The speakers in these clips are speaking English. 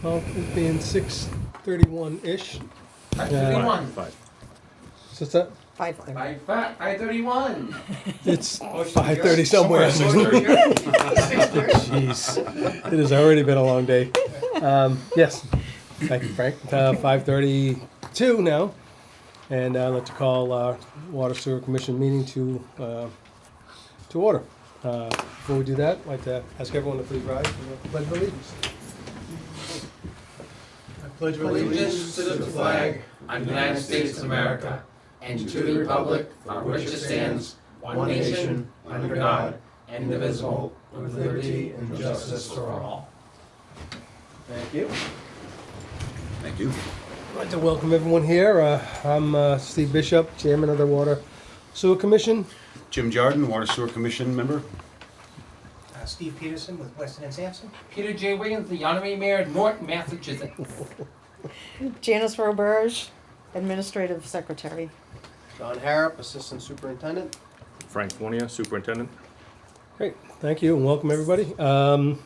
Well, it being 6:31-ish. 5:31. So it's that? 5:30. 5:31. It's Motion 5:30 somewhere. Jeez. Jeez, it has already been a long day. Yes, thank you, Frank. 5:32 now, and I'd like to call our Water Sewer Commission meeting to order. Before we do that, I'd like to ask everyone to please rise for the Pledge of Allegiance. I pledge Allegiance to the flag of the United States of America and to the republic for which it stands, one nation, under God, indivisible, with liberty and justice for all. Thank you. Thank you. I'd like to welcome everyone here. I'm Steve Bishop, Chairman of the Water Sewer Commission. Jim Jarden, Water Sewer Commission member. Steve Peterson with Weston and Sampson. Peter J. Wiggins, the honorary mayor of Norton, Massachusetts. Janice Roberge, Administrative Secretary. John Harrop, Assistant Superintendent. Frank Fournier, Superintendent. Great, thank you and welcome everybody. I'd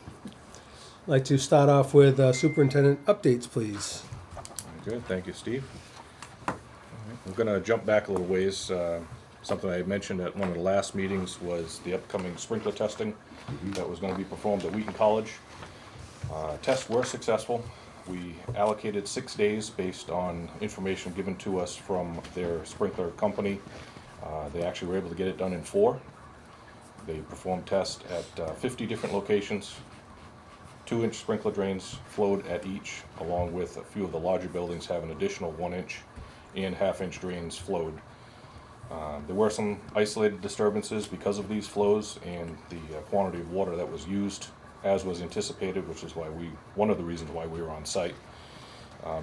like to start off with Superintendent Updates, please. Good, thank you, Steve. All right, we're going to jump back a little ways. Something I had mentioned at one of the last meetings was the upcoming sprinkler testing that was going to be performed at Wheaton College. Tests were successful. We allocated 6 days based on information given to us from their sprinkler company. They actually were able to get it done in 4. They performed tests at 50 different locations. 2-inch sprinkler drains flowed at each, along with a few of the larger buildings having additional 1-inch and half-inch drains flowed. There were some isolated disturbances because of these flows and the quantity of water that was used as was anticipated, which is why one of the reasons why we were on site.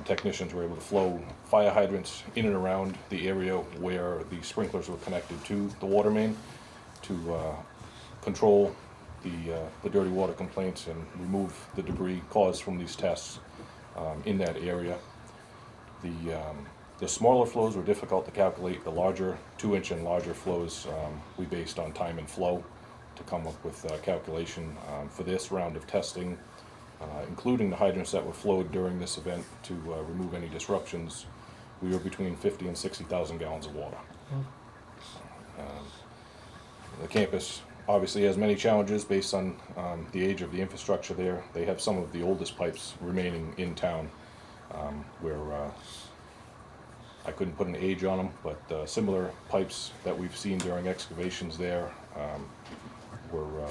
Technicians were able to flow fire hydrants in and around the area where the sprinklers were connected to the water main to control the dirty water complaints and remove the debris caused from these tests in that area. The smaller flows were difficult to calculate. The larger 2-inch and larger flows we based on time and flow to come up with a calculation for this round of testing, including the hydrants that were flowed during this event to remove any disruptions. We were between 50 and 60,000 gallons of water. The campus obviously has many challenges based on the age of the infrastructure there. They have some of the oldest pipes remaining in town where I couldn't put an age on them, but similar pipes that we've seen during excavations there were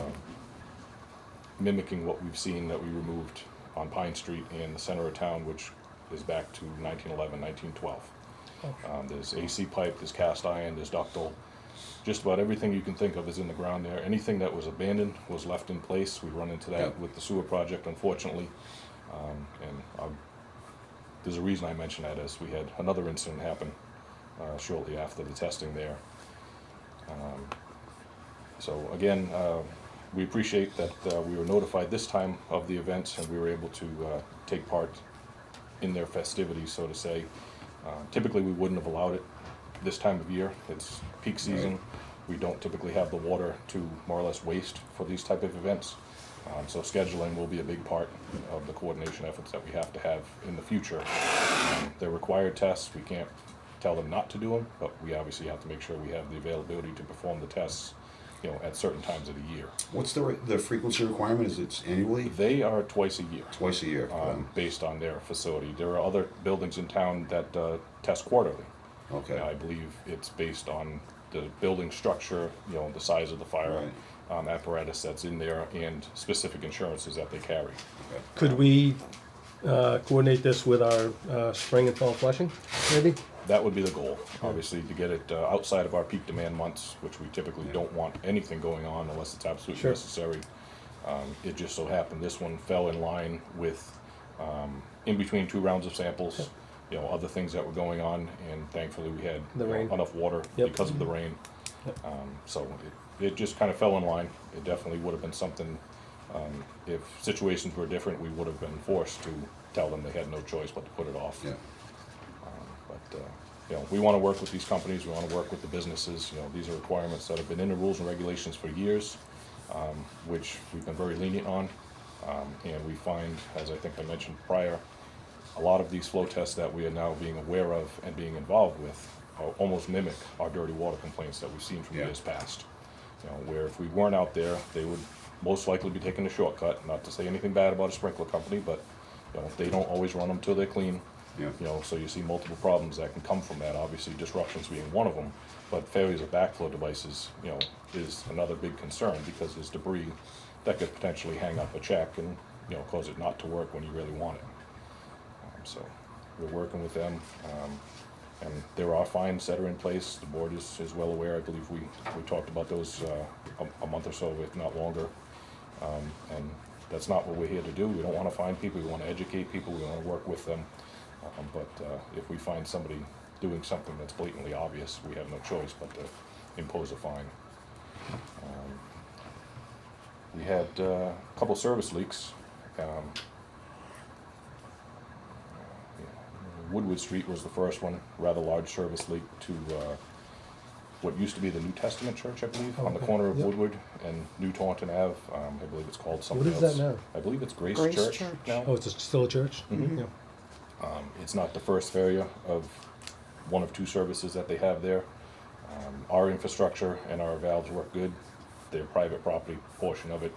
mimicking what we've seen that we removed on Pine Street in the center of town, which is back to 1911, 1912. There's AC pipe, there's cast iron, there's ductile. Just about everything you can think of is in the ground there. Anything that was abandoned was left in place. We run into that with the sewer project, unfortunately. There's a reason I mention that, as we had another incident happen shortly after the testing there. So again, we appreciate that we were notified this time of the events and we were able to take part in their festivities, so to say. Typically we wouldn't have allowed it this time of year. It's peak season. We don't typically have the water to more or less waste for these type of events. So scheduling will be a big part of the coordination efforts that we have to have in the future. They're required tests. We can't tell them not to do them, but we obviously have to make sure we have the availability to perform the tests, at certain times of the year. What's the frequency requirement? Is it annually? They are twice a year. Twice a year. Based on their facility. There are other buildings in town that test quarterly. Okay. I believe it's based on the building structure, the size of the fire apparatus that's in there and specific insurances that they carry. Okay. Could we coordinate this with our spring and fall flushing, maybe? That would be the goal, obviously, to get it outside of our peak demand months, which we typically don't want anything going on unless it's absolutely necessary. It just so happened this one fell in line with, in between 2 rounds of samples, other things that were going on, and thankfully we had enough water because of the rain. So it just kind of fell in line. It definitely would have been something, if situations were different, we would have been forced to tell them they had no choice but to put it off. Yeah. We want to work with these companies. We want to work with the businesses. These are requirements that have been in the rules and regulations for years, which we've been very lenient on. And we find, as I think I mentioned prior, a lot of these flow tests that we are now being aware of and being involved with almost mimic our dirty water complaints that we've seen from Yeah. years past. You know, where if we weren't out there, they would most likely be taking a shortcut. Not to say anything bad about a sprinkler company, but you know, they don't always run them till they're clean. Yeah. You know, so you see multiple problems that can come from that. Obviously, disruptions being one of them, but failures of backflow devices, you know, is another big concern because there's debris that could potentially hang up a check and you know cause it not to work when you really want it. So we're working with them, and there are fines that are in place. The board is well aware. I believe we talked about those a month or so, if not longer. And that's not what we're here to do. We don't want to fine people. We want to educate people. We want to work with them. But if we find somebody doing something that's blatantly obvious, we have no choice but to impose a fine. We had a couple service leaks. Woodward Street was the first one, rather large service leak to what used to be the New Testament Church, I believe, on the Okay, corner of yep. Woodward and New Taunton Ave. I believe it's called something What else. is that now? I believe it's Grace Grace Church Church. now. Oh, it's still a church? Mhm. Yeah. It's not the first failure of one of two services that they have there. Our infrastructure and our valves work good. Their private property portion of it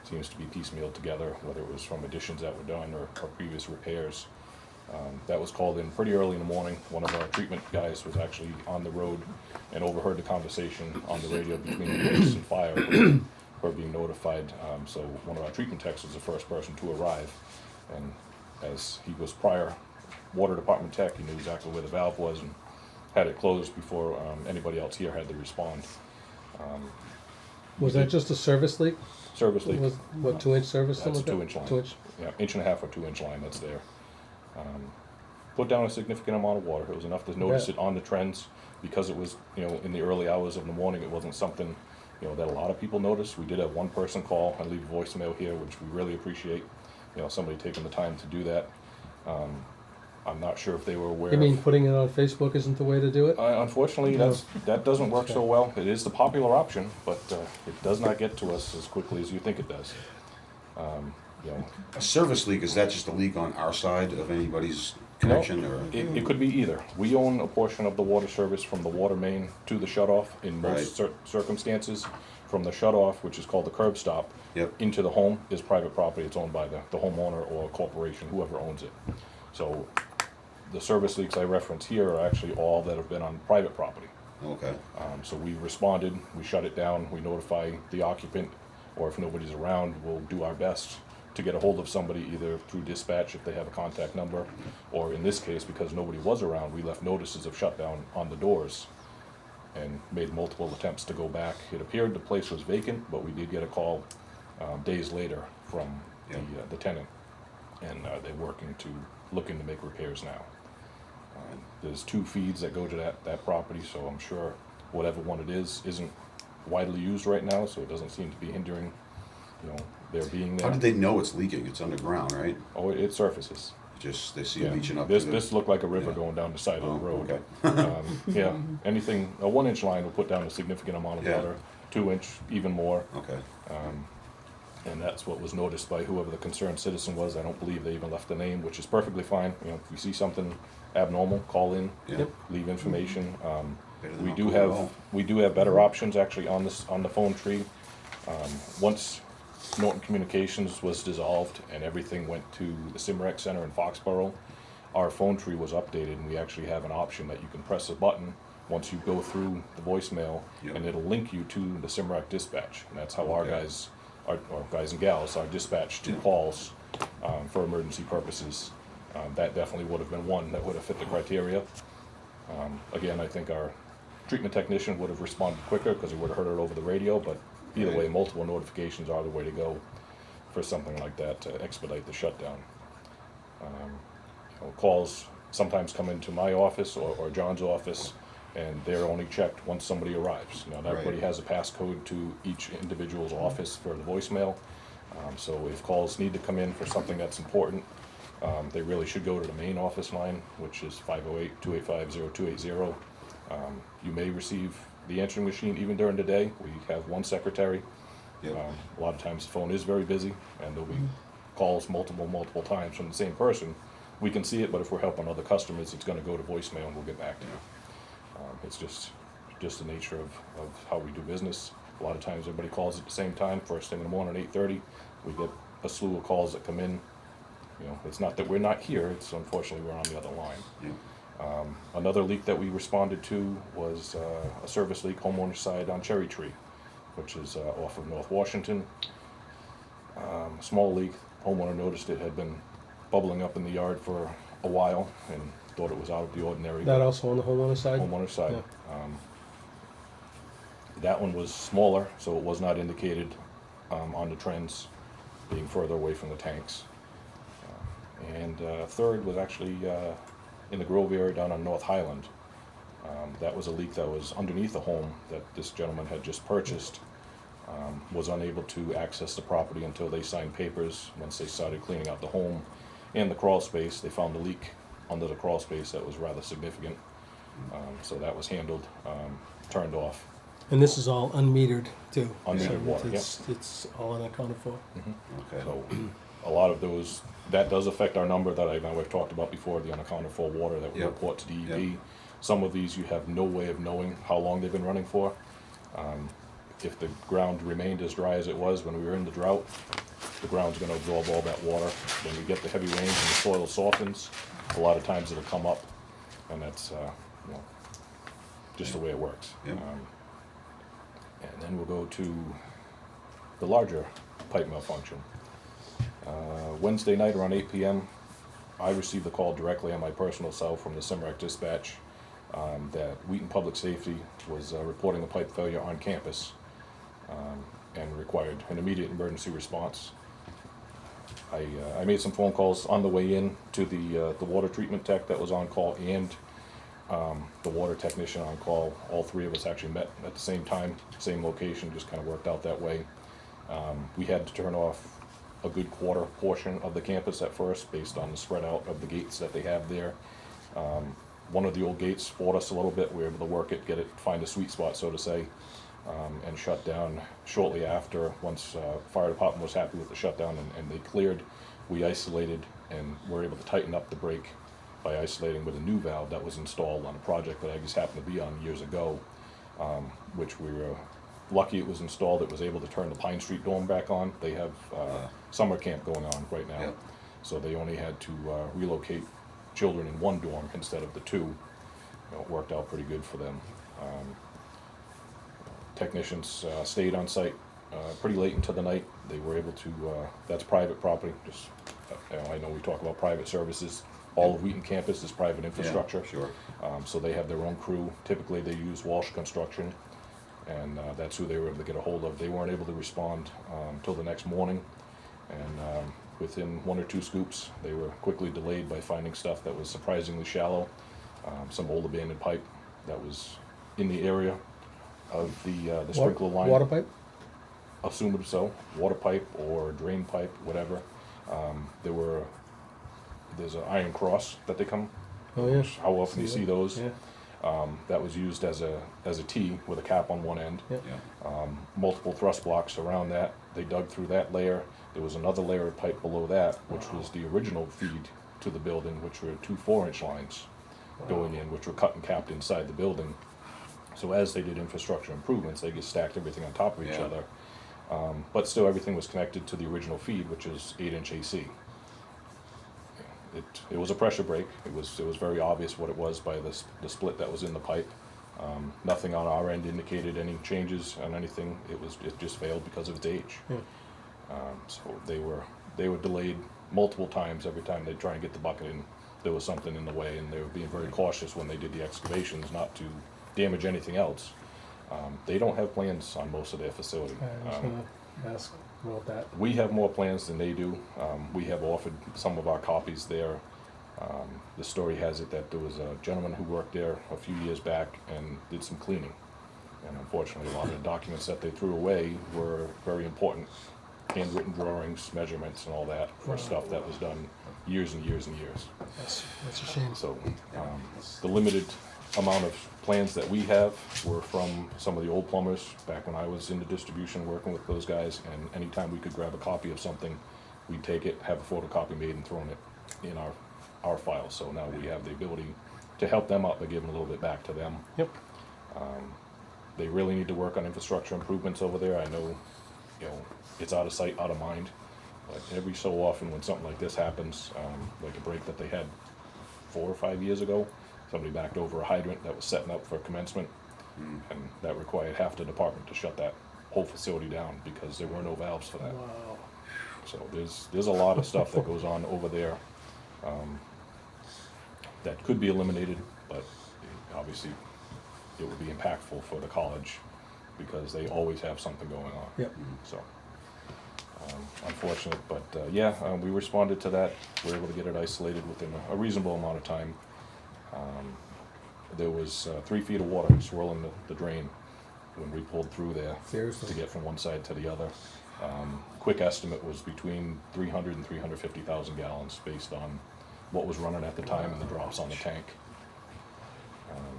seems to be piecemealed together, whether it was from additions that were done or previous repairs. That was called in pretty early in the morning. One of our treatment guys was actually on the road and overheard the conversation on the radio between the police and fire, her being notified. So one of our treatment techs was the first person to arrive. And as he was prior water department tech, he knew exactly where the valve was and had it closed before anybody else here had to respond. Was that just a service leak? Service leak. Was, what, 2-inch service? That's a something like 2-inch that? line. 2-inch? Yeah, 1.5 or 2-inch line that's there. Put down a significant amount of water. It was enough to notice it on the trends because it was, you know, in the early hours of the morning. It wasn't something, you know, that a lot of people noticed. We did have one person call and leave a voicemail here, which we really appreciate. You know, somebody taking the time to do that. I'm not sure if they were aware. You mean putting it on Facebook isn't the way to do it? Unfortunately, No. that doesn't work so Okay. well. It is the popular option, but it does not get to us as quickly as you think it does. You know, A service leak, is that just a leak on our side of anybody's connection, or? it could be either. We own a portion of the water service from the water main to the shutoff in most circumstances. From the shutoff, which is called the curb stop, Yep. into the home is private property. It's owned by the homeowner or corporation, whoever owns it. So the service leaks I reference here are actually all that have been on private property. Okay, So we responded, we shut it down, we notify the occupant, or if nobody's around, we'll do our best to get a hold of somebody either through dispatch if they have a contact number, or in this case, because nobody was around, we left notices of shutdown on the doors and made multiple attempts to go back. It appeared the place was vacant, but we did get a call days later from the tenant, and they're looking to make repairs now. There's 2 feeds that go to that property, so I'm sure whatever one it is isn't widely used right now, so it doesn't seem to be hindering, you know, their being there. how did they know it's leaking? It's underground, right? Oh, it surfaces. Just, they see Yeah. it leaching up to This the. looked like a river Yeah. going down the side Oh, of the road. okay. Yeah, anything, a 1-inch line will put down a significant amount of Yeah. water, 2-inch, even more. Okay, And that's what was noticed by whoever the concerned citizen was. I don't believe they even left the name, which is perfectly fine. You know, if you see something abnormal, call in, yeah. Yep. leave information. Better than We not do doing it have, all. we do have better options actually on the phone tree. Once Norton Communications was dissolved and everything went to the Simrec Center in Foxborough, our phone tree was updated, and we actually have an option that you can press a button once you go through the voicemail, Yep. and it'll link you to the Simrec dispatch. And that's how our Okay. guys, or guys and gals, are dispatched to Yeah. calls for emergency purposes. That definitely would have been one that would have fit the criteria. Again, I think our treatment technician would have responded quicker because he would have heard it over the radio, but either way, Right. multiple notifications are the way to go for something like that to expedite the shutdown. Calls sometimes come into my office or John's office, and they're only checked once somebody arrives. You know, not everybody Right. has a passcode to each individual's office for the voicemail. So if calls need to come in for something that's important, they really should go to the main office line, which is 508-285-0280. You may receive the answering machine even during the day. We have one secretary. Yep. A lot of times the phone is very busy, and there'll be calls multiple times from the same person, we can see it, but if we're helping other customers, it's gonna go to voicemail and we'll get back to you. It's just the nature of how we do business. A lot of times everybody calls at the same time, first thing in the morning, 8:30, we get a slew of calls that come in. You know, it's not that we're not here, it's unfortunately we're on the other line. Yeah. Another leak that we responded to was a service leak homeowner side on Cherry Tree, which is off of North Washington. Small leak, homeowner noticed it had been bubbling up in the yard for a while and thought it was out of the ordinary. That also on the homeowner side? Homeowner side. That one was smaller, so it was not indicated on the trends being further away from the tanks. And third was actually in the Grove area down on North Highland. That was a leak that was underneath a home that this gentleman had just purchased. Was unable to access the property until they signed papers. Once they started cleaning out the home and the crawl space, they found a leak under the crawl space that was rather significant. So that was handled, turned off. And this is all unmetered too? Unmetered So water, It's all unaccounted for? Okay. So a lot of those, that does affect our number that I know I've talked about before, the unaccounted for water that we Yep. report to DEP. Yep. Some of these you have no way of knowing how long they've been running for. If the ground remained as dry as it was when we were in the drought, the ground's gonna absorb all that water. When we get the heavy rains and the soil softens, a lot of times it'll come up, and that's, you know, just the way it works. Yep. And then we'll go to the larger pipe malfunction. Wednesday night around 8 p.m., I received a call directly on my personal cell from the Simrac dispatch that Wheaton Public Safety was reporting a pipe failure on campus and required an immediate emergency response. I made some phone calls on the way in to the water treatment tech that was on call and the water technician on call. All three of us actually met at the same time, same location, just kind of worked out that way. We had to turn off a good quarter portion of the campus at first based on the spread out of the gates that they have there. One of the old gates fought us a little bit. We were able to work it, get it, find a sweet spot, so to say, and shut down shortly after. Once fire department was happy with the shutdown and they cleared, we isolated and were able to tighten up the break by isolating with a new valve that was installed on a project that I just happened to be on years ago, which we were lucky it was installed. It was able to turn the Pine Street dorm back on. They have summer camp going on right now, Yep. so they only had to relocate children in one dorm instead of the two. You know, it worked out pretty good for them. Technicians stayed on site pretty late into the night. They were able to, that's private property, just, you know, I know we talk about private services. All of Wheaton campus is private infrastructure. Yeah, sure. So they have their own crew. Typically they use Walsh Construction, and that's who they were able to get a hold of. They weren't able to respond till the next morning, and within one or two scoops, they were quickly delayed by finding stuff that was surprisingly shallow, some old abandoned pipe that was in the area of the sprinkler line. Water pipe? Assumed so, water pipe or drain pipe, whatever. There's an iron cross that they come. Oh, yeah. How often do you see those? Yeah. That was used as a T with a cap on one end. Yeah. Yeah. Multiple thrust blocks around that. They dug through that layer. There was another layer of pipe below that, which was the original feed to the building, which were two 4-inch lines going in, which were cut and capped inside the building. So as they did infrastructure improvements, they just stacked everything on top of each Yeah. other. But still, everything was connected to the original feed, which is 8-inch AC. It was a pressure break. It was very obvious what it was by the split that was in the pipe. Nothing on our end indicated any changes on anything. It just failed because of its age. Yeah. So they were delayed multiple times. Every time they'd try and get the bucket in, there was something in the way, and they were being very cautious when they did the excavations not to damage anything else. They don't have plans on most of their facility. I was gonna ask about that. We have more plans than they do. We have offered some of our copies there. The story has it that there was a gentleman who worked there a few years back and did some cleaning. And unfortunately, a lot of the documents that they threw away were very important. Handwritten drawings, measurements, and all that for stuff that was done years and years and years. That's a shame. So the limited amount of plans that we have were from some of the old plumbers back when I was into distribution working with those guys, and anytime we could grab a copy of something we take it, have a photocopy made and thrown it in our file. So now we have the ability to help them out by giving a little bit back to them. Yep. They really need to work on infrastructure improvements over there. I know, it's out of sight, out of mind. But every so often when something like this happens, like a break that they had 4 or 5 years ago, somebody backed over a hydrant that was setting up for commencement, and that required half the department to shut that whole facility down because there were no valves for that. Wow. So there's a lot of stuff that goes on over there that could be eliminated, but obviously it would be impactful for the college because they always have something going on. Yep. So unfortunate, but we responded to that. We were able to get it isolated within a reasonable amount of time. There was 3 feet of water swirling the drain when we pulled through there Seriously? to get from one side to the other. Quick estimate was between 300 and 350,000 gallons based on what was running at the time and the drops on the tank.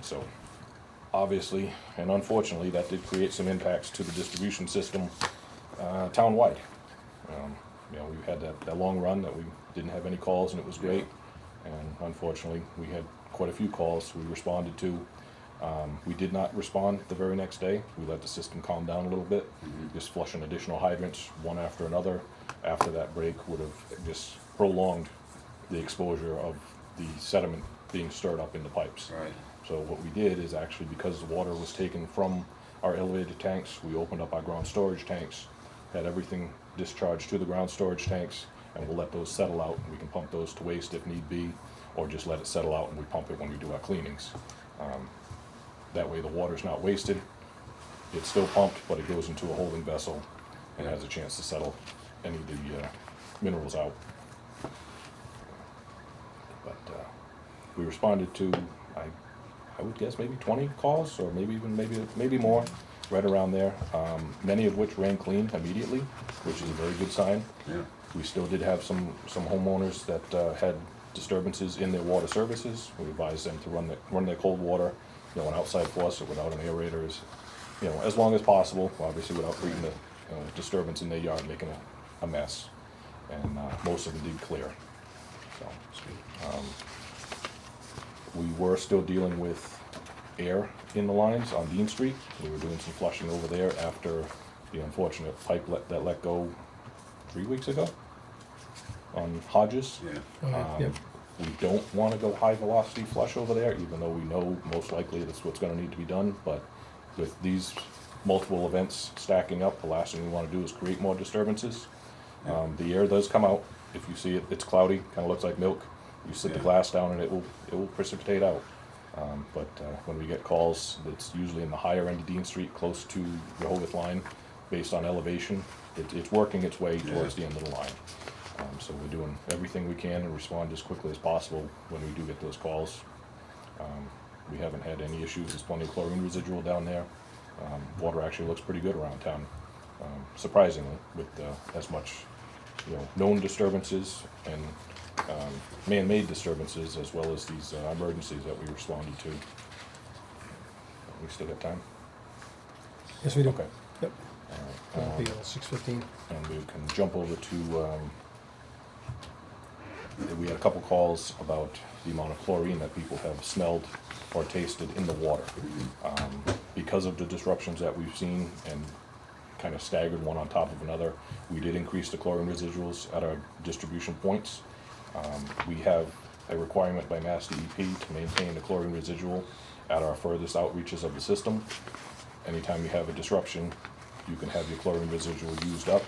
So obviously and unfortunately that did create some impacts to the distribution system town-wide. We had that long run that we didn't have any calls and it was great, and unfortunately we had quite a few calls we responded to. We did not respond the very next day. We let the system calm down a little bit, just flushing additional hydrants one after another. After that break would have just prolonged the exposure of the sediment being stirred up in the pipes. Right. So what we did is actually, because the water was taken from our elevated tanks, we opened up our ground storage tanks, had everything discharged to the ground storage tanks, and we'll let those settle out. We can pump those to waste if need be, or just let it settle out and we pump it when we do our cleanings. That way the water's not wasted. It's still pumped, but it goes into a holding vessel and has a chance to settle any of the minerals out. But we responded to, I would guess maybe 20 calls, or maybe more, right around there. Many of which ran clean immediately, which is a very good sign. Yeah. We still did have some homeowners that had disturbances in their water services. We advised them to run their cold water, an outside faucet without an aerator, as long as possible, obviously without creating a disturbance in their yard, making a mess. And most of them did clear. So, we were still dealing with air in the lines on Dean Street. We were doing some flushing over there after the unfortunate pipe that let go 3 weeks ago on Hodges. Yeah. Yep. We don't want to go high velocity flush over there, even though we know most likely that's what's going to need to be done. But with these multiple events stacking up, the last thing we want to do is create more disturbances. The air does come out. If you see it, it's cloudy, kind of looks like milk. You sit the glass down and it will precipitate out. But when we get calls, it's usually in the higher end of Dean Street, close to Rehoboth line, based on elevation. It's working its way towards the end of the line. So we're doing everything we can and respond as quickly as possible when we do get those calls. We haven't had any issues. There's plenty of chlorine residual down there. Water actually looks pretty good around town, surprisingly, with as much known disturbances and man-made disturbances, as well as these emergencies that we responded to. We still got time? Yes, we do. Okay. Yep. It'll be 6:15. And we can jump over to, we had a couple calls about the amount of chlorine that people have smelled or tasted in the water. Because of the disruptions that we've seen and kind of staggered one on top of another, we did increase the chlorine residuals at our distribution points. We have a requirement by Mass DEP to maintain the chlorine residual at our furthest outreaches of the system. Anytime you have a disruption, you can have your chlorine residual used up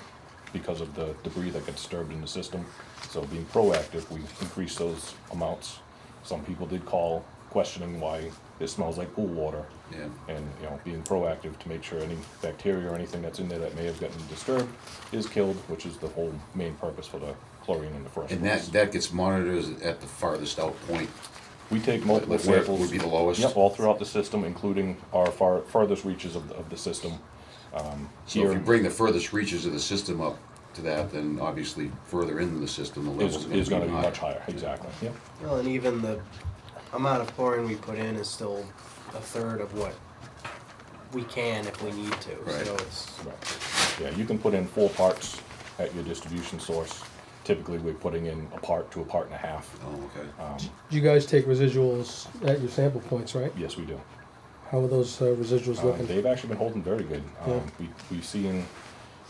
because of the debris that gets disturbed in the system. So being proactive, we increase those amounts. Some people did call questioning why it smells like pool water. Yeah. And being proactive to make sure any bacteria or anything that's in there that may have gotten disturbed is killed, which is the whole main purpose for the chlorine in the first And place. that gets monitored at the farthest out point. We take multiple Like where it samples. would be the lowest? Yep, all throughout the system, including our farthest reaches of the system. So if you bring the furthest reaches of the system up to that, then obviously further into the system, the levels is going to be higher. much higher, exactly. Yep. Well, and even the amount of chlorine we put in is still a third of what we can if we need to. Right. So it's Right. Yeah, you can put in 4 parts at your distribution source, typically we're putting in a part to a part and a half. Oh, okay. You guys take residuals at your sample points, right? Yes, we do. How are those residuals looking? They've actually been holding very good. Yeah. We've seen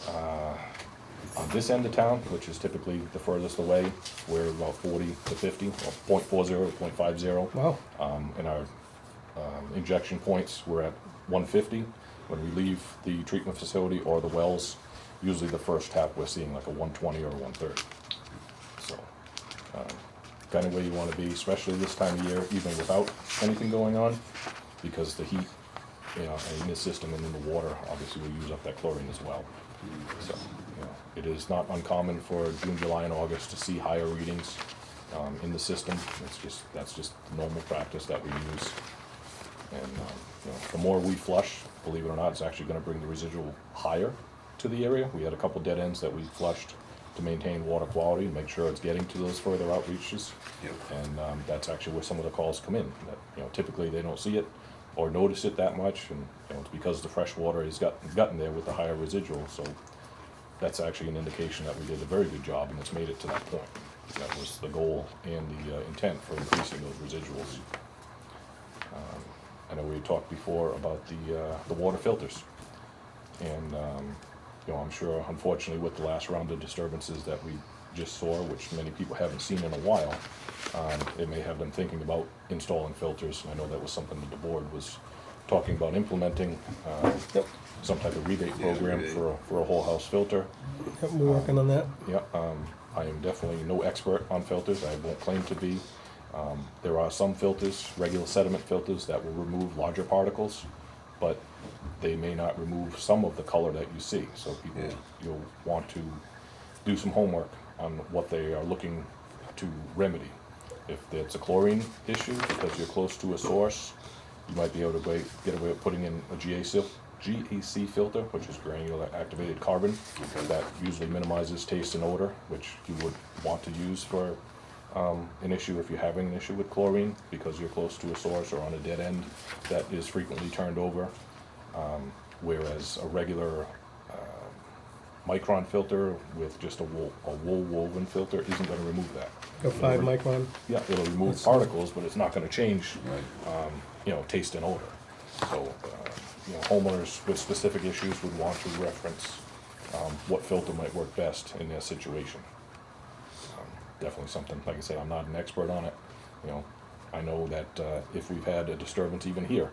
on this end of town, which is typically the furthest away, we're about 40 to 50, or 0.40 to 0.50. Wow. In our injection points, we're at 150. When we leave the treatment facility or the wells, usually the first tap we're seeing like a 120 or a 130. So, kind of where you want to be, especially this time of year, even without anything going on, because the heat, in this system and in the water, obviously we use up that chlorine as well. So, it is not uncommon for June, July, and August to see higher readings in the system. That's just normal practice that we use. And the more we flush, believe it or not, it's actually going to bring the residual higher to the area. We had a couple dead ends that we flushed to maintain water quality, make sure it's getting to those further outreaches. Yep. And that's actually where some of the calls come in. That typically they don't see it or notice it that much, and it's because the fresh water has gotten there with the higher residual. So that's actually an indication that we did a very good job, and it's made it to that point. That was the goal and the intent for increasing those residuals. I know we talked before about the water filters, and I'm sure, unfortunately, with the last round of disturbances that we just saw, which many people haven't seen in a while, it may have them thinking about installing filters. And I know that was something that the board was talking about implementing, some type of rebate program for a whole house filter. Yep, we're working on that. Yeah, I am definitely no expert on filters. I won't claim to be. There are some filters, regular sediment filters, that will remove larger particles, but they may not remove some of the color that you see. So people, you'll want to do some homework on what they are looking to remedy. If it's a chlorine issue, because you're close to a source, you might be able to get away with putting in a GAC filter, which is granular activated carbon. That usually minimizes taste and odor, which you would want to use for an issue if you're having an issue with chlorine, because you're close to a source or on a dead end that is frequently turned over. Whereas a regular micron filter with just a wool woven filter isn't going to remove that. Go 5 micron. Yeah, it'll remove particles, but it's not going to change, Right. taste and odor. So, homeowners with specific issues would want to reference what filter might work best in their situation. Definitely something, like I say, I'm not an expert on it. I know that if we've had a disturbance even here,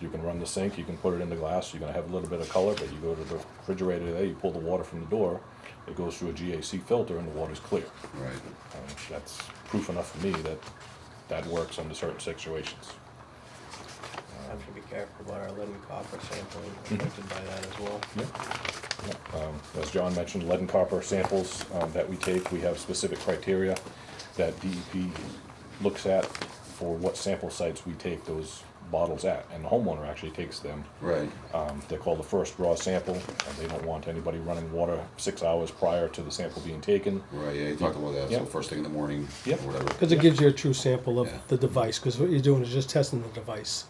you can run the sink, you can put it in the glass, you're going to have a little bit of color, but you go to the refrigerator there, you pull the water from the door, it goes through a GAC filter and the water's clear. Right. That's proof enough for me that that works under certain situations. Have to be careful about our lead and copper sampling, affected by that as well. As John mentioned, lead and copper samples that we take, we have specific criteria that DEP looks at for what sample sites we take those bottles at, and the homeowner actually takes them. Right. They're called the first raw sample, and they don't want anybody running water 6 hours prior to the sample being taken. Right, yeah, you talked about that, so Yep. first thing in the morning, Yep. or whatever. Because it gives you a true sample of Yeah. the device, because what you're doing is just testing the device.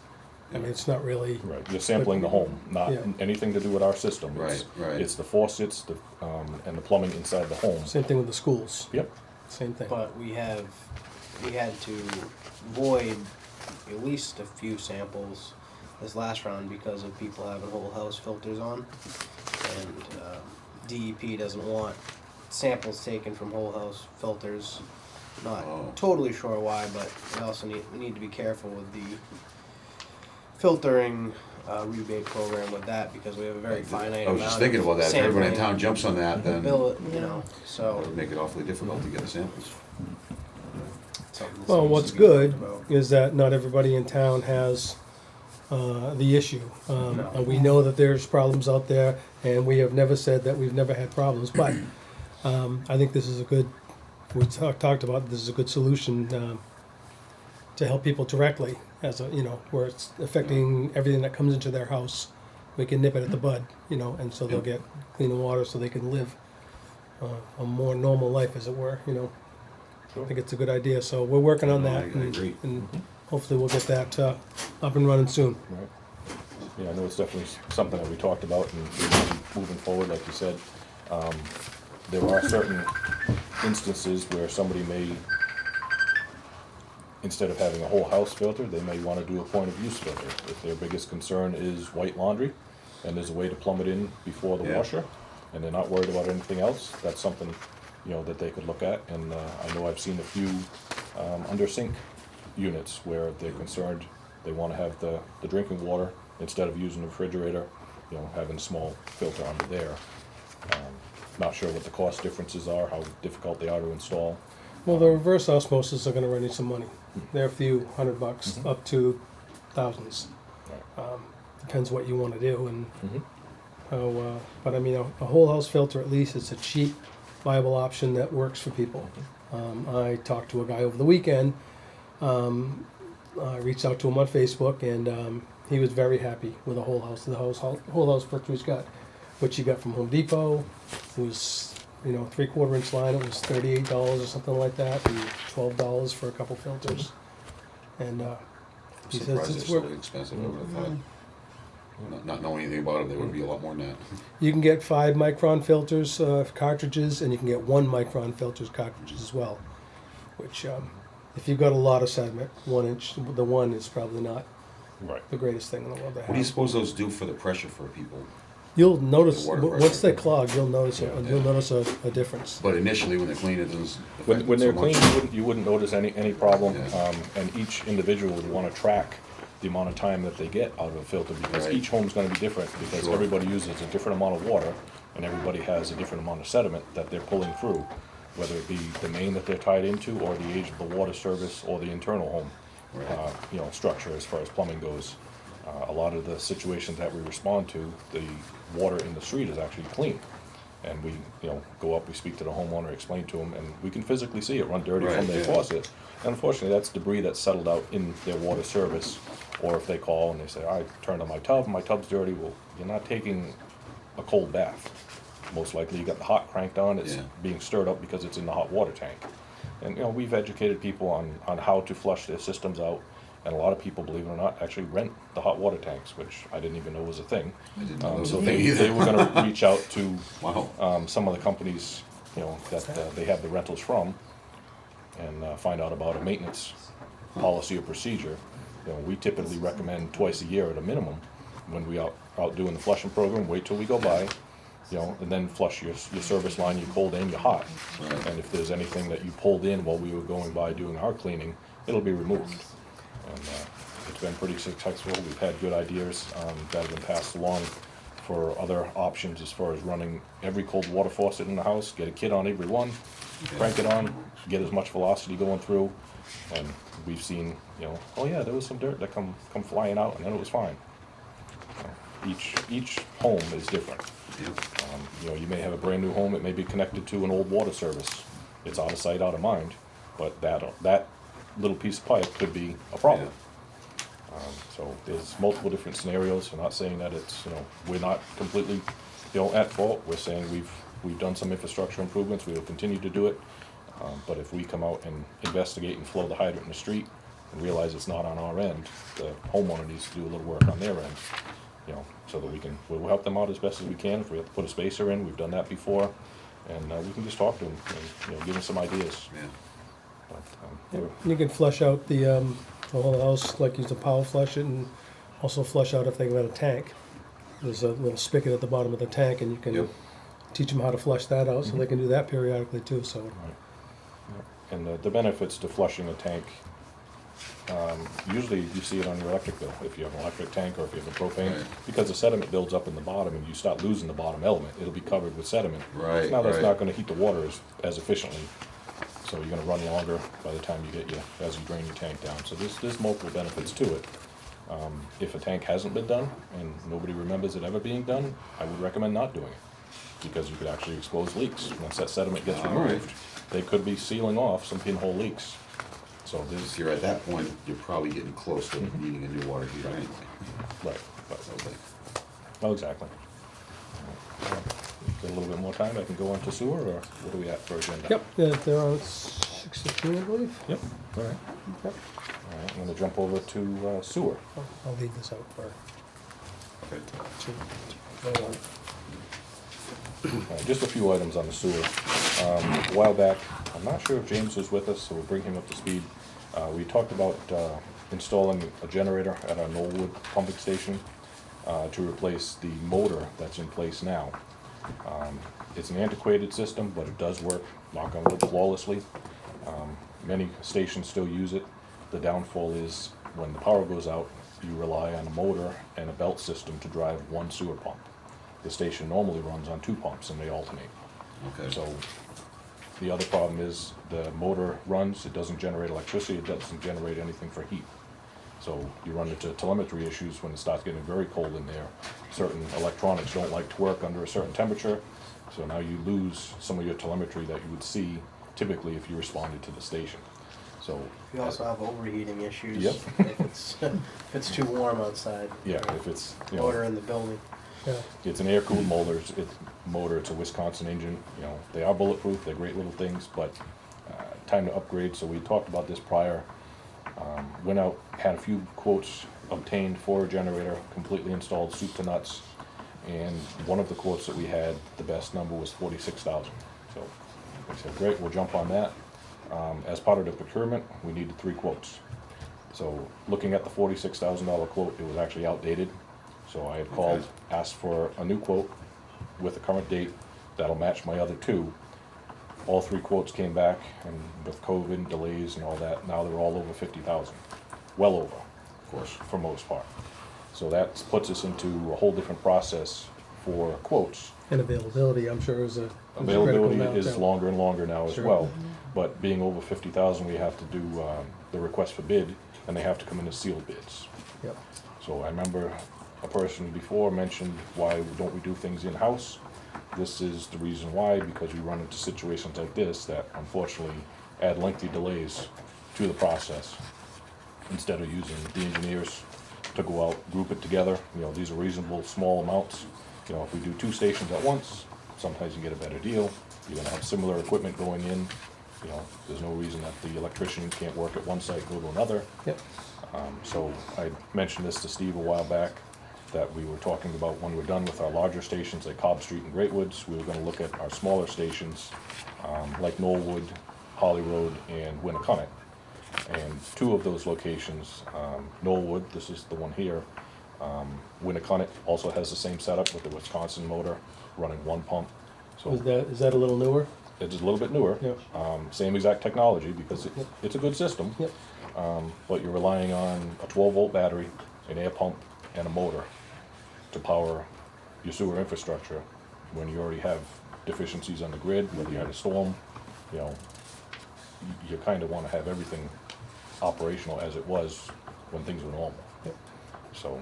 I mean, it's not really, Right, you're sampling the home, not Yeah. anything to do with our system. It's- Right, right. It's the faucets, and the plumbing inside the home. same thing with the schools, Yep. same thing. But we had to void at least a few samples this last round because of people having whole house filters on. And DEP doesn't want samples taken from whole house filters. Not totally sure why, but we need to be careful with the filtering rebate program with that, because we have a very finite I was amount just thinking of about that, if everyone in sampling. town jumps on that, then Bill it it, so. would make it awfully difficult to get the samples. something that Well, needs what's to be good talked about. is that not everybody in town has the issue. No. And we know that there's problems out there, and we have never said that we've never had problems, but I think this is a good, we talked about, this is a good solution to help people directly, as a, where it's affecting everything that comes into their house. We can nip it at the bud, and so they'll get cleaner water so they can live a more normal life, as it were, I think it's a good idea, so we're working on No, that. I and- agree. And hopefully we'll get that up and running soon. Right. Yeah, I know it's definitely something that we talked about, and we're moving forward, like you said. There are certain instances where somebody may, instead of having a whole house filter, they may want to do a point of use filter. If their biggest concern is white laundry, and there's a way to plumb it in before the Yeah. washer, and they're not worried about anything else, that's something, that they could look at. And I know I've seen a few under sink units where they're concerned, they want to have the drinking water, instead of using the refrigerator, having a small filter under there. Not sure what the cost differences are, how difficult they are to install. Well, the reverse osmosis are gonna run you some money. They're a few $100 up to thousands. Depends what you wanna do and how, but I mean, a whole house filter, at least, it's a cheap, viable option that works for people. I talked to a guy over the weekend, I reached out to him on Facebook, and he was very happy with the whole house filter he's got, which he got from Home Depot. It was, 3/4 inch line, it was $38 or something like that, and $12 for a couple filters. And he says Surprised it's they're worth. so expensive, I would have thought. Not knowing anything about it, they would be a lot more than that. You can get 5-micron filters, cartridges, and you can get 1-micron filters cartridges as well. Which, if you've got a lot of sediment, 1 inch, the one is probably not Right. the greatest thing in the world to What do you have. suppose those do for the pressure for people? You'll notice The water once pressure. they clog, you'll notice Yeah. a difference. But initially, when they're clean, it doesn't affect When it they're so clean, much. you wouldn't notice any problem, Yeah. and each individual would want to track the amount of time that they get out of a filter, because Right. each home's going to be different, because Sure. everybody uses a different amount of water, and everybody has a different amount of sediment that they're pulling through, whether it be the main that they're tied into, or the age of the water service, or the internal home, Right. structure as far as plumbing goes. A lot of the situations that we respond to, the water in the street is actually clean. And we, go up, we speak to the homeowner, explain to them, and we can physically see it run dirty Right, from their yeah. faucet. And unfortunately, that's debris that's settled out in their water service. Or if they call and they say, I turned on my tub's dirty, well, you're not taking a cold bath. Most likely you got the hot cranked on, it's Yeah. being stirred up because it's in the hot water tank. And, we've educated people on how to flush their systems out. And a lot of people, believe it or not, actually rent the hot water tanks, which I didn't even know was a thing. I didn't know that was So a thing they either. were gonna reach out to Wow. some of the companies, that they have the rentals from, and find out about a maintenance policy or procedure. We typically recommend twice a year at a minimum, when we out doing the flushing program, wait till we go by, and then flush your service line, your cold and your hot. Right. And if there's anything that you pulled in while we were going by doing our cleaning, it'll be removed. And it's been pretty successful. We've had good ideas that have been passed along for other options as far as running every cold water faucet in the house, get a kit on every one, crank it on, get as much velocity going through, and we've seen, oh yeah, there was some dirt that come flying out, and then it was fine. Each home is different. Yep. You may have a brand new home, it may be connected to an old water service. It's out of sight, out of mind, but that little piece of pipe could be a problem. So there's multiple different scenarios. I'm not saying that it's, we're not completely, at fault. We're saying we've done some infrastructure improvements, we will continue to do it. But if we come out and investigate and flow the hydrant in the street and realize it's not on our end, the homeowner needs to do a little work on their end, so that we'll help them out as best as we can. If we have to put a spacer in, we've done that before, and we can just talk to them and, give them some ideas. Yeah. But, You can flush out the whole house, like use a power flush it, and also flush out if they got a tank. There's a little spigot at the bottom of the tank, and you can Yep. teach them how to flush that out, so they can do that periodically too, so. And the benefits to flushing a tank, usually you see it on your electric bill, if you have an electric tank or if you have a propane, Right. because the sediment builds up in the bottom and you start losing the bottom element, it'll be covered with sediment. Right, Now that's right. not gonna heat the water as efficiently, so you're gonna run longer by the time as you drain your tank down. So there's multiple benefits to it. If a tank hasn't been done and nobody remembers it ever being done, I would recommend not doing it, because you could actually expose leaks. Once that sediment gets All right. removed, they could be sealing off some pinhole leaks. So If you're at that point, you're probably getting close to needing a new water heater anyway. right, but, Okay. no, exactly. Get a little bit more time, I can go on to sewer, or what are we at for agenda? Yep, they're on 6:15, I believe. Yep, all right. Yep. All right, I'm gonna jump over to sewer. I'll leave this out for Okay. to vote on. Just a few items on the sewer. A while back, I'm not sure if James was with us, so we'll bring him up to speed. We talked about installing a generator at our Woodward pumping station to replace the motor that's in place now. It's an antiquated system, but it does work, knock on wood, flawlessly. Many stations still use it. The downfall is when the power goes out, you rely on a motor and a belt system to drive one sewer pump. The station normally runs on 2 pumps and they alternate. Okay. So the other problem is the motor runs, it doesn't generate electricity, it doesn't generate anything for heat. So you run into telemetry issues when it starts getting very cold in there. Certain electronics don't like to work under a certain temperature, so now you lose some of your telemetry that you would see typically if you responded to the station. So We also have overheating issues. Yep. If it's too warm outside. yeah, if it's, Motor in the building. Yeah. it's an air-cooled motor, it's a Wisconsin engine, they are bulletproof, they're great little things, but time to upgrade, so we talked about this prior. Went out, had a few quotes obtained for a generator, completely installed, soup to nuts, and one of the quotes that we had, the best number was $46,000. So I said, great, we'll jump on that. As part of the procurement, we needed 3 quotes. So looking at the $46,000 quote, it was actually outdated. So I had called, asked for a new quote with a current date that'll match my other 2. All 3 quotes came back, and with COVID delays and all that, now they're all over 50,000. Well over, of course, for most part. So that puts us into a whole different process for quotes. And availability, I'm sure, is a critical Availability amount, is yeah. longer and longer now as Sure. well. But being over 50,000, we have to do the request for bid, and they have to come in as sealed bids. Yep. So I remember a person before mentioned, why don't we do things in-house? This is the reason why, because we run into situations like this that unfortunately add lengthy delays to the process. Instead of using the engineers to go out, group it together, these are reasonable small amounts. If we do 2 stations at once, sometimes you get a better deal. You're gonna have similar equipment going in. There's no reason that the electrician can't work at one site, go to another. Yep. So I mentioned this to Steve a while back, that we were talking about when we're done with our larger stations like Cobb Street and Great Woods, we were gonna look at our smaller stations, like Knollwood, Holly Road, and Winnicott. And 2 of those locations, Knollwood, this is the one here, Winnicott also has the same setup with the Wisconsin motor, running 1 pump. So Is that a little newer? it's a little bit newer. Yep. Same exact technology, because it's a good system. Yep. But you're relying on a 12-volt battery, an air pump, and a motor to power your sewer infrastructure when you already have deficiencies on the grid, whether you had a storm. You kind of want to have everything operational as it was when things were normal. Yep. So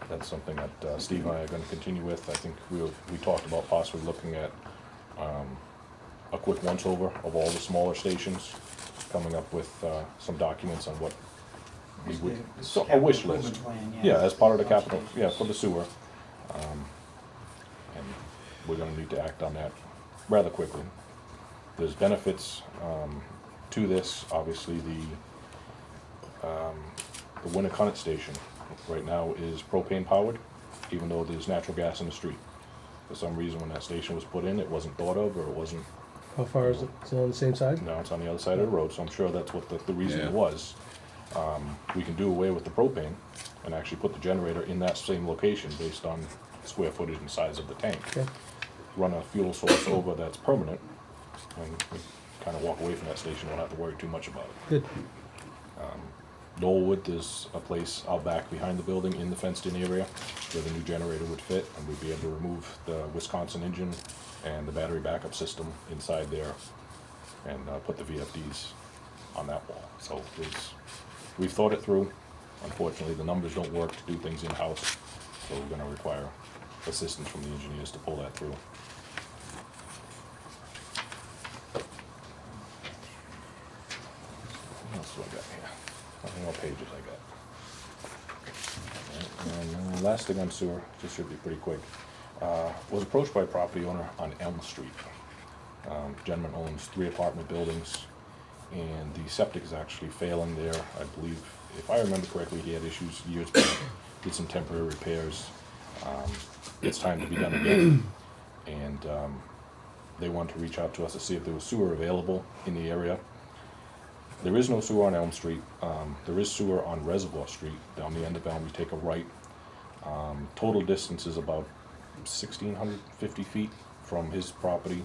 that's something that Steve and I are going to continue with. I think we talked about possibly looking at a quick once-over of all the smaller stations, coming up with some documents on what we would, so a wish list. Yeah, as part of the capital, for the sewer. And we're gonna need to act on that rather quickly. There's benefits to this. Obviously, the Winnicott station right now is propane powered, even though there's natural gas in the street. For some reason, when that station was put in, it wasn't thought of, or it wasn't. How far is it? Is it on the same side? No, it's on the other side of the road, so I'm sure that's what the reason Yeah. was. We can do away with the propane and actually put the generator in that same location based on square footage and size of the tank. Okay. Run a fuel source over that's permanent, and we kind of walk away from that station, won't have to worry too much about it. Good. Knollwood, there's a place out back behind the building in the fenced-in area where the new generator would fit, and we'd be able to remove the Wisconsin engine and the battery backup system inside there and put the VFDs on that wall. So we've thought it through. Unfortunately, the numbers don't work to do things in-house, so we're gonna require assistance from the engineers to pull that through. What else do I got here? How many more pages I got? Alright, and last thing on sewer, this should be pretty quick. Was approached by a property owner on Elm Street. Gentleman owns 3 apartment buildings, and the septic is actually failing there. I believe, if I remember correctly, he had issues years back, did some temporary repairs. It's time to be done again. and they wanted to reach out to us to see if there was sewer available in the area. There is no sewer on Elm Street. There is sewer on Reservoir Street. Down the end of Elm, you take a right. Total distance is about 1,650 feet from his property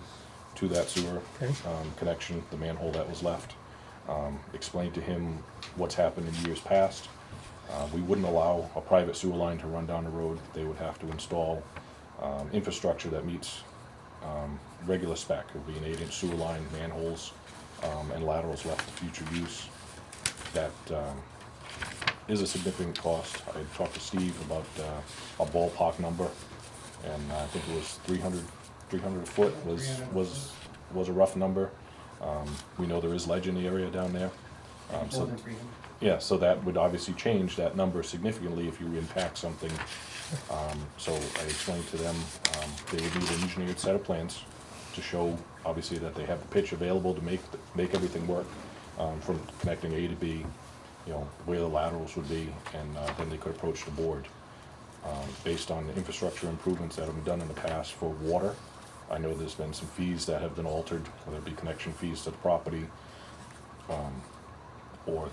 to that sewer Okay. connection, the manhole that was left. Explained to him what's happened in years past. We wouldn't allow a private sewer line to run down the road. They would have to install infrastructure that meets regular spec. It would be an 8-inch sewer line, manholes, and laterals left for future use. That is a significant cost. I talked to Steve about a ballpark number, and I think it was 300 a foot was a rough number. We know there is ledge in the area down there. More than 300. Yeah, so that would obviously change that number significantly if you impact something. So I explained to them, they would need an engineered set of plans to show, obviously, that they have the pitch available to make everything work, from connecting A to B, you know, where the laterals would be, and then they could approach the board. Based on the infrastructure improvements that have been done in the past for water, I know there's been some fees that have been altered, whether it be connection fees to the property, or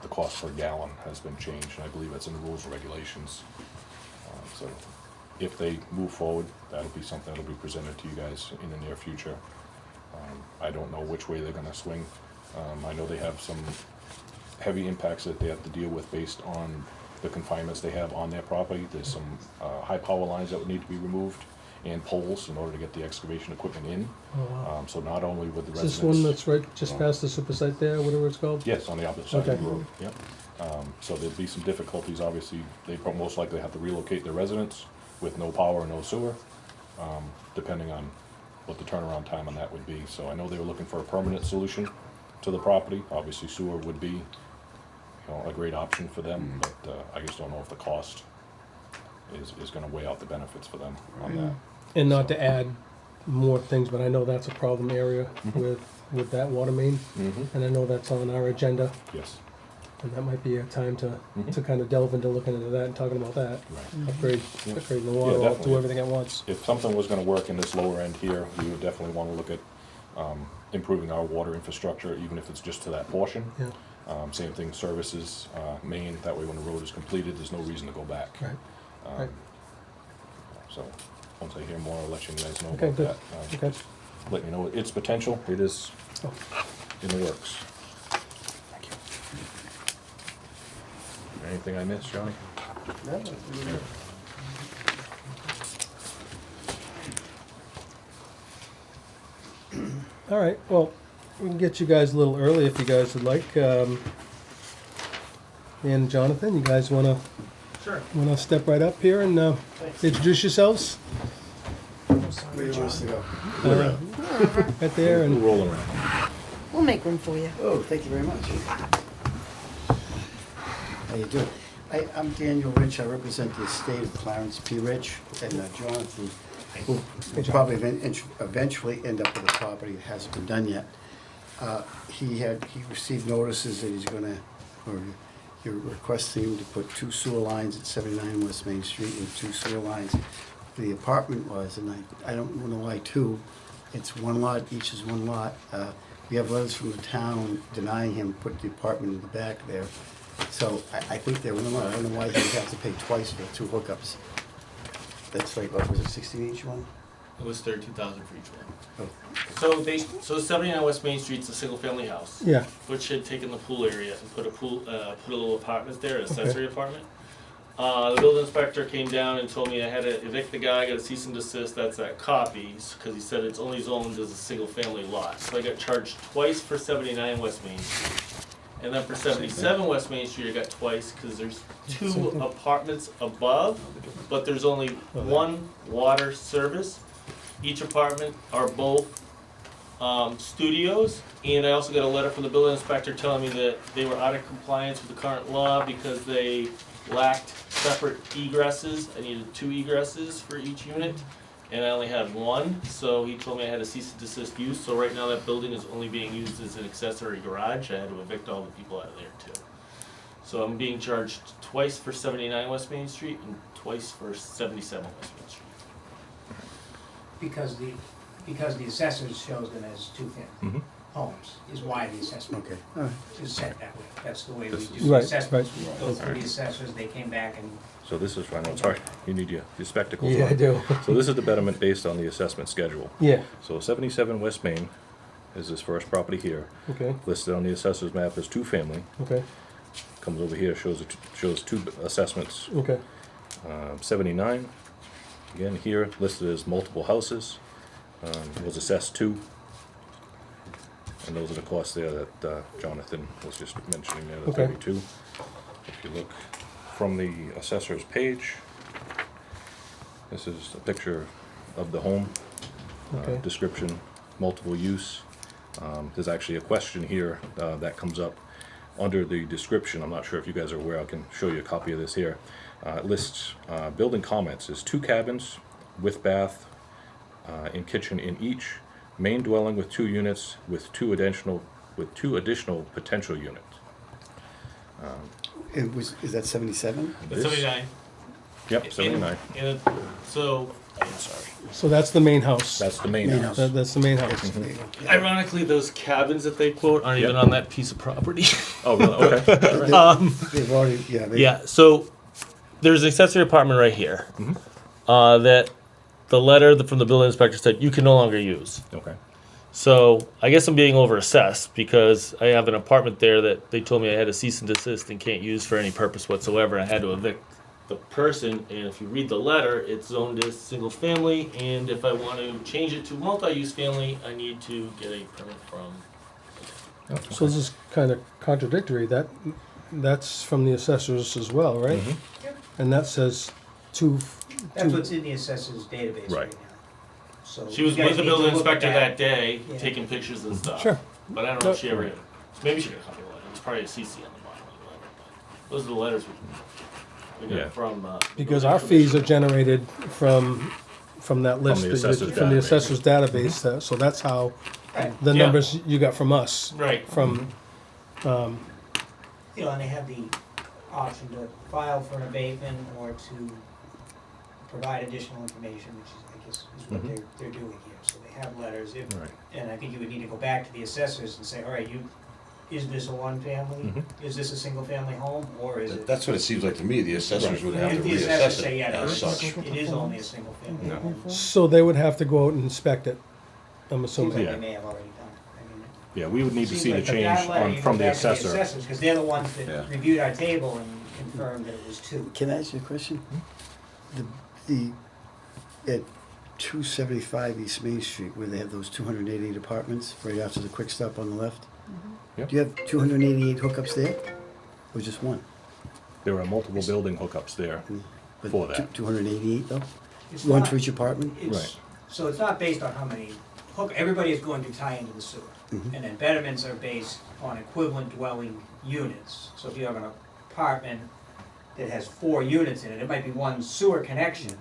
the cost per gallon has been changed, and I believe that's in the rules and regulations. So if they move forward, that'll be something that'll be presented to you guys in the near future. I don't know which way they're gonna swing. I know they have some heavy impacts that they have to deal with based on the confinements they have on their property. There's some high power lines that would need to be removed, and poles in order to get the excavation equipment in. Oh, wow. So not only with the Is residents. this one that's right just past the super site there, whatever it's called? Yes, on the opposite side of Okay. the road, yep. So there'd be some difficulties, obviously, they most likely have to relocate their residents with no power and no sewer, depending on what the turnaround time on that would be. So I know they were looking for a permanent solution to the property. Obviously, sewer would be, you know, a great option for them, but I just don't know if the cost is gonna weigh out the benefits for them on that. And not to add more things, but I know that's a problem area with that water main, and I know that's on our agenda, Yes, and that might be a time to kind of delve into looking into that and talking about that. right. Upgrading the water, Yeah, all definitely. do everything at once. If something was gonna work in this lower end here, we would definitely wanna look at improving our water infrastructure, even if it's just to that portion. Yeah, Same thing, services, main, that way when the road is completed, there's no reason to go back. right. Right. So, once I hear more, I'll let you guys know Okay, about good. that. Okay. Let you know its potential, it is Oh. in the works. Thank you. Anything I missed, Johnny? All right, well, we can get you guys a little early if you guys would like. And Jonathan, you guys wanna step right up here and introduce yourselves? Where do you want us to go? Right there, We'll and roll around. We'll make room for you. Oh, thank you very much. How you doing? I'm Daniel Rich. I represent the estate of Clarence P. Rich, and Jonathan, who will probably eventually end up with a property that hasn't been done yet. He received notices that he's gonna, or you're requesting him to put 2 sewer lines at 79 West Main Street and 2 sewer lines where the apartment was, and I don't know why 2. It's 1 lot, each is 1 lot. We have letters from the town denying him put the apartment in the back there. So I think they're 1 lot. I don't know why he would have to pay twice for 2 hookups. That's like, what was it, 16 each one? It was 32,000 for each one. Oh. So 79 West Main Street's a single-family house. yeah, Butch had taken the pool area and put a little apartment there, an accessory apartment. The building inspector came down and told me I had to evict the guy, got a cease and desist, that's at copies, because he said it's only zoned as a single-family lot. So I got charged twice for 79 West Main Street. And then for 77 West Main Street, I got twice, because there's 2 apartments above, but there's only 1 water service. Each apartment are both studios, and I also got a letter from the building inspector telling me that they were out of compliance with the current law because they lacked separate egresses. I needed 2 egresses for each unit, and I only had 1, so he told me I had a cease and desist use. So right now that building is only being used as an accessory garage. I had to evict all the people out of there too. So I'm being charged twice for 79 West Main Street and twice for 77 West Main Street. because the assessors shows them as two-family Mhm. homes, is why the assessment Okay, all right. is set that way. That's the way we This do is- the Right, assessments. We right. go through the assessors, they came back and, So this is, I know, sorry, you need your spectacles Yeah, on. I do. So this is the betterment based on the assessment schedule. Yeah, So 77 West Main is this first property here, okay, listed on the assessor's map as two-family. okay, Comes over here, shows two assessments. okay, 79, again here, listed as multiple houses, was assessed 2. And those are the costs there that Jonathan was just mentioning there, the Okay. 32. If you look from the assessor's page, this is a picture of the home, Okay. description, multiple use. There's actually a question here that comes up under the description. I'm not sure if you guys are aware, I can show you a copy of this here. It lists building comments as 2 cabins with bath and kitchen in each, main dwelling with 2 units with two additional potential units. Is that 77? This- 79. Yep, 79. So, so that's the main house. That's the main Main house. house. That's the main house. ironically, those cabins that they quote aren't even Yep. on that piece of property. Oh, really? Okay. They've already, yeah. Yeah, so there's an accessory apartment right here that the letter from the building inspector said you can no longer use. Okay. So I guess I'm being overassessed because I have an apartment there that they told me I had a cease and desist and can't use for any purpose whatsoever. I had to evict the person, and if you read the letter, it's zoned as single family, and if I want to change it to multi-use family, I need to get a permit from. So this is kind of contradictory. That's from the assessors as well, right? And that says two. that's what's in the assessor's database right Right. now. So She was you guys with the need to building look at inspector that day, Yeah. taking pictures and stuff. Sure. But I don't know if she ever, maybe she got a copy of the letter. It's probably a CC on the bottom of the letter. But those are the letters we got Yeah. from. Because building our fees are commissioner. generated from that list, the that you- assessor's from the database. assessor's database, so that's how Right. the Yeah. numbers you got from us, Right. from, You know, and they have the option to file for an abatement or to provide additional information, which is, I guess, is what they're doing here. So they have letters, if, Right. and I think you would need to go back to the assessors and say, all right, is this a one-family? Is this a single-family home, or is it? That's what it seems like to me, the assessors would have to If the assessors reassess say, it yeah, as such. it is only a single-family No. home. so they would have to go out and inspect it, I'm Seems like assuming. Yeah. they may have already done. I mean, Yeah, we would need to seems see the like change that letter, you from go the back to assessor. assessors, because they're the ones Yeah. that reviewed our table and confirmed that it was 2. Can I ask you a question? At 275 East Main Street, where they have those 288 apartments, right after the quick stop on the left? Yep. Do you have 288 hookups there, or just one? There are multiple building hookups there. But For that. 288 though? It's One not- for each apartment? It's, Right. so it's not based on how many everybody is going to tie into the sewer. Mhm. And then betterments are based on equivalent dwelling units. So if you have an apartment that has 4 units in it, it might be one sewer connection,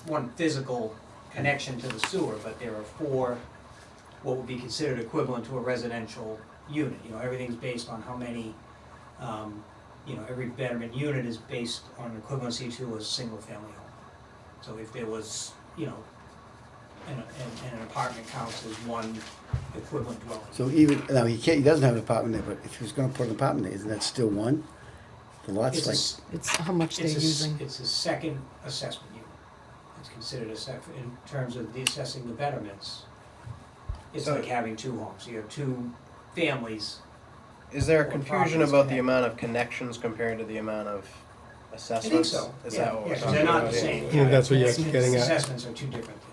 one physical connection to the sewer, but there are 4 what would be considered equivalent to a residential unit. You know, everything's based on how many, every betterment unit is based on equivalency to a single-family home. So if there was, and an apartment counts as one equivalent dwelling. So even, now he doesn't have an apartment there, but if he was gonna put an apartment there, isn't that still one? The lot's It's a like, s- It's how much they're it's a s- using. It's a second assessment unit. It's considered in terms of the assessing the betterments. It's So- like having 2 homes. You have 2 families. Is there a Or confusion properties about the connected. amount of connections compared to the amount of I think assessments? so. Is Yeah, that what we're because talking they're not about? the same. Yeah, that's what you're Assessments- getting at. Assessments are 2 different things.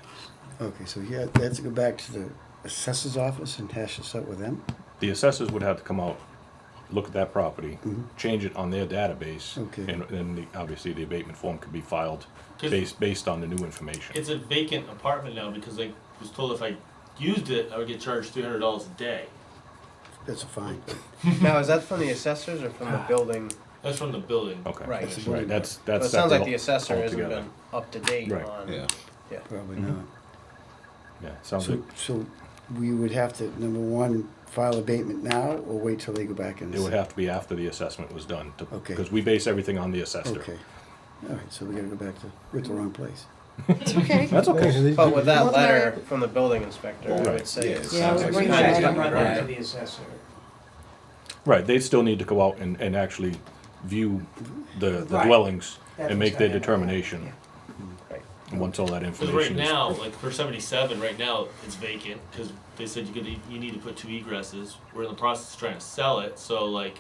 okay, so he has to go back to the assessor's office and hash this out with them? The assessors would have to come out, look at that property, Mhm. change it on their database, Okay. and then obviously the abatement form could be filed 'Cause based on the new information. It's a vacant apartment now because I was told if I used it, I would get charged $300 a day. That's a fine. Now, is that from the assessors or from the building? That's from the building. Okay. Right. That's the Right, that's Well, that's it sounds like separate the assessor hasn't altogether. been up to date Right. on. Yeah. Probably Mhm. not. Yeah, sounds So, like so we would have to, number one, file abatement now, or wait till they go back and? it would have to be after the assessment was done, Okay. because we base everything on the assessor. Okay, all right, so we gotta go back to, we're at the wrong place. It's okay. That's okay. But with that More than letter from the building inspector, I would Right. say Yeah, it's. Yeah, I would sounds bring like that it's up. Run right. that to the assessor. Right, they'd still need to go out and actually view the Right. dwellings That's and make what's their gonna happen. determination, Right. once all that Because right information is. now, like for 77, right now it's vacant because they said you need to put 2 egresses. We're in the process of trying to sell it, so like,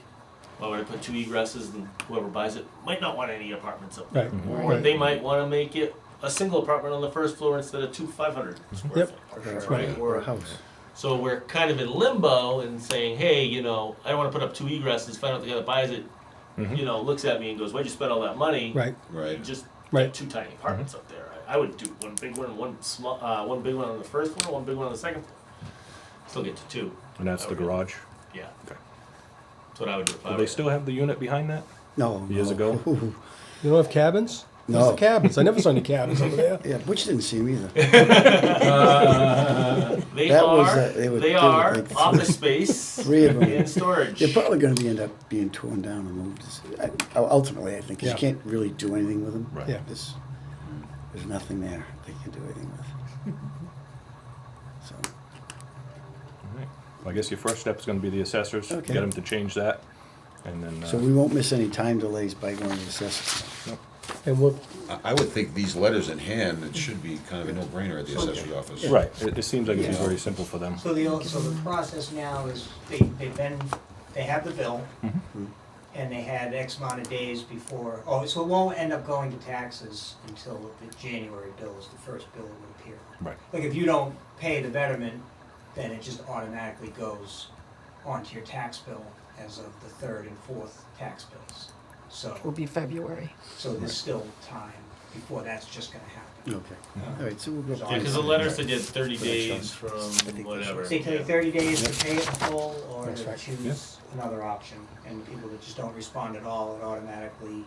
why would I put 2 egresses and whoever buys it might not want any apartments up there, Right. or Right. they might want to make it a single apartment on the first floor instead of 2 500 square Yep. foot. Right. Or a house. So we're kind of in limbo and saying, hey, I don't want to put up 2 egresses, find out the guy that buys it, Mhm. looks at me and goes, why'd you spend all that money? Right, Right. Just Right. get 2 tiny apartments up there. I would do 1 big one, 1 small, 1 big one on the first floor, 1 big one on the second floor. Still get to 2. And that's the garage. Yeah. Okay. That's what I would do if I Do were. they still have the unit behind that? No. Years no. ago? you don't have cabins? Where's No. the cabins? I never saw any cabins over there. Yeah, Butch didn't see him either. They That are. was, they were- they they were are like office space 3 of them. and storage. They're probably gonna end up being torn down and moved. Ultimately, I think, 'cause Yeah. you can't really do anything with them. Right. Yeah. There's nothing there they can do anything with. So, Alright. Well, I guess your first step is gonna be the assessors, Okay. get them to change that, and then, so we won't miss any time delays by going to the assessors. And we'll, I would think these letters in hand, it should be kind of a no-brainer at the assessor's office. right, it seems like it'd be Yeah. very simple for them. So the process now is they have the bill, and they had X amount of days before, so it won't end up going to taxes until the January bill is the first bill that would appear. Right. Like if you don't pay the betterment, then it just automatically goes onto your tax bill as of the 3rd and 4th tax bills. Will be February. So there's still time before that's just gonna happen. Okay, all right, so we'll go. Yeah, because the letter said you had 30 days from whatever. They take 30 days to pay it in full, or That's to right. choose another option. And people that just don't respond at all, it automatically,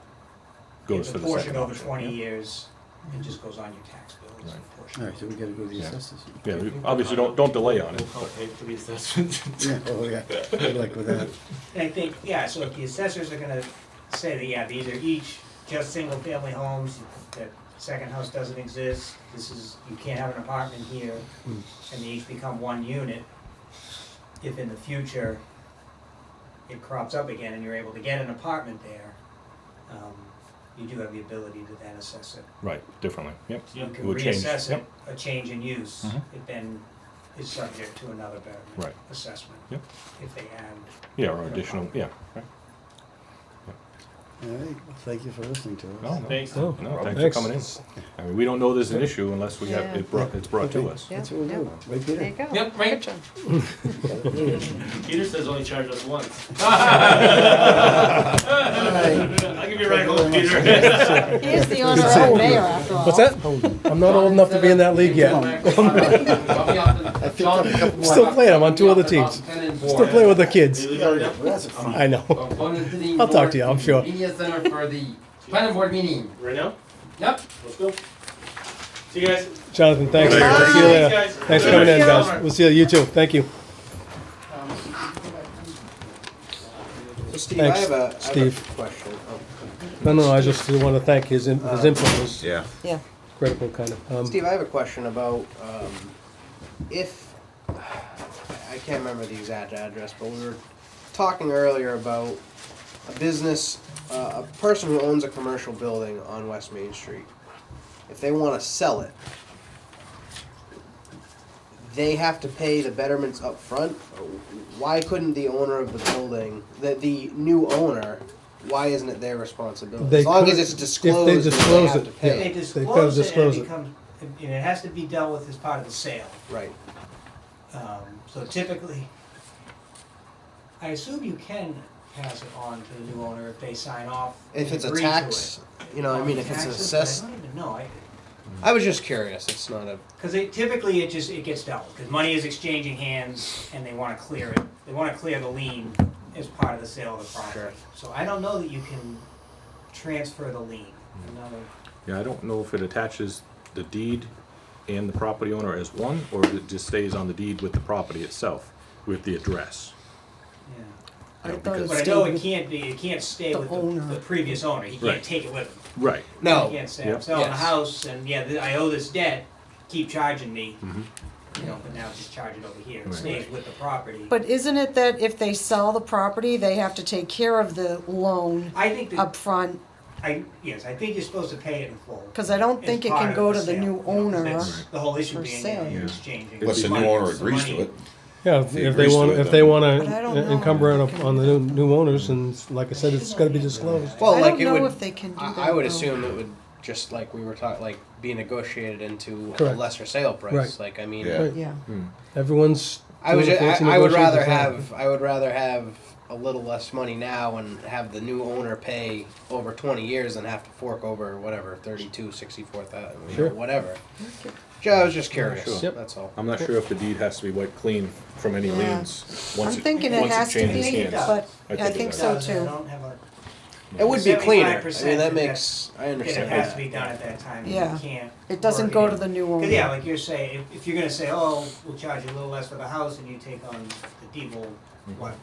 Goes if to the the portion second over option, 20 yeah. years, it just goes on your tax bill as a portion. All right, so we gotta go to the Yeah. assessors. Yeah, we obviously don't delay on it. We'll help pay for the assessment. Yeah, oh, yeah, good luck with that. And I think, yeah, so if the assessors are gonna say that, yeah, these are each just single-family homes, that second house doesn't exist, you can't have an apartment here, and they each become 1 unit. If in the future it crops up again and you're able to get an apartment there, you do have the ability to then assess it. Right, differently, yep. Yeah. You can Will change, reassess it, yep. a change in use, Mhm. it then is subject to another betterment Right. assessment. Yep. If they add. Yeah, or additional, yeah, right. All right, well, thank you for listening to us. No, no. Thanks. oh, No, thanks thanks. for coming in. I mean, we don't know there's an issue unless we have, Yeah. it's brought to Okay, us. That's what we'll Yeah, do, right, There you Peter? go. Yep, right. Good job. Peter says only charge us once. All right. I'll give you a ride home, Peter. He is the honorary mayor after all. what's that? I'm not old enough to be in that league yet. I picked up a couple more. Still playing, I'm on 2 other teams. Still playing with the kids. That's fine. I know. I'll talk to you, I'm sure. Media center for the planning board meeting. Right now? Yep. Let's go. See you guys. Jonathan, thanks. Bye. See you later. Guys. Thanks for coming in, guys. We'll see you, you too. Thank you. So Steve, Thanks, I have a Steve. question. No, I just want to thank his input was Yeah. Yeah. critical, kind of. Steve, I have a question about if I can't remember the exact address, but we were talking earlier about a business, a person who owns a commercial building on West Main Street. If they want to sell it, they have to pay the betterments up front. Why couldn't the owner of the building, the new owner, why isn't it their responsibility? They As long could- as it's if they disclosed, then they disclose have it, to yeah. pay. They They've gotta disclose it and disclose it it. becomes, and it has to be dealt with as part of the sale. Right. So typically, I assume you can pass it on to the new owner if they sign off. If and it's a agree to tax, it. you know, I mean, if it's Taxes, assessed, I don't even know, I was just curious, it's not a, because typically it gets dealt with, because money is exchanging hands and they want to clear it. They want to clear the lien as part of the sale of the property. Sure. So I don't know that you can transfer the lien. Another, Yeah, I don't know if it attaches the deed and the property owner as one, or if it just stays on the deed with the property itself, with the address. yeah. I know, thought it because- But I know stayed it can't stay the with owner. the previous owner, he can't Right. take it with him. Right, He No, can't say, Yep. I'm selling the Yes. house, and yeah, I owe this debt, keep charging me, Mhm. you know, but now just charge it over here, it Right. stays with the property. But isn't it that if they sell the property, they have to take care of the loan I think that, up front? yes, I think you're supposed to pay it in full. Because I don't think it As part can of go to the sale, new you know, 'cause owner. that's the whole issue for being, sale. you're Yeah. exchanging. Unless the money, new owner it's the agrees to money. it. Yeah, If he if they agrees to want, it, if they then- want But I don't to know encumber if it they can on the do new owners, and like I said, it's gotta be disclosed. well, I like don't it know would. if they can do that. I would though. assume it would just like we were talking, like be negotiated into Correct. a lesser sale price. Right. Like I mean, Yeah. Right. Yeah, Everyone's I was doing ju- fancy I would rather negotiations now. have I would rather have a little less money now and have the new owner pay over 20 years than have to fork over whatever 32, 64,000, Sure. whatever. I was just curious. Sure. Yep. That's all. I'm not sure if the deed has to be wiped clean from any Yeah. liens, I'm once thinking it once has to changes be, hands. but I I think it think does. so I too. don't have a, It would be cleaner. I mean, 75% that of makes. I it understand has to be that. done at that time, you Yeah. can't. It doesn't work go in. to the new Cause owner. yeah, like you're saying, if you're gonna say, oh, we'll charge you a little less for the house and you take on the deed, well, what,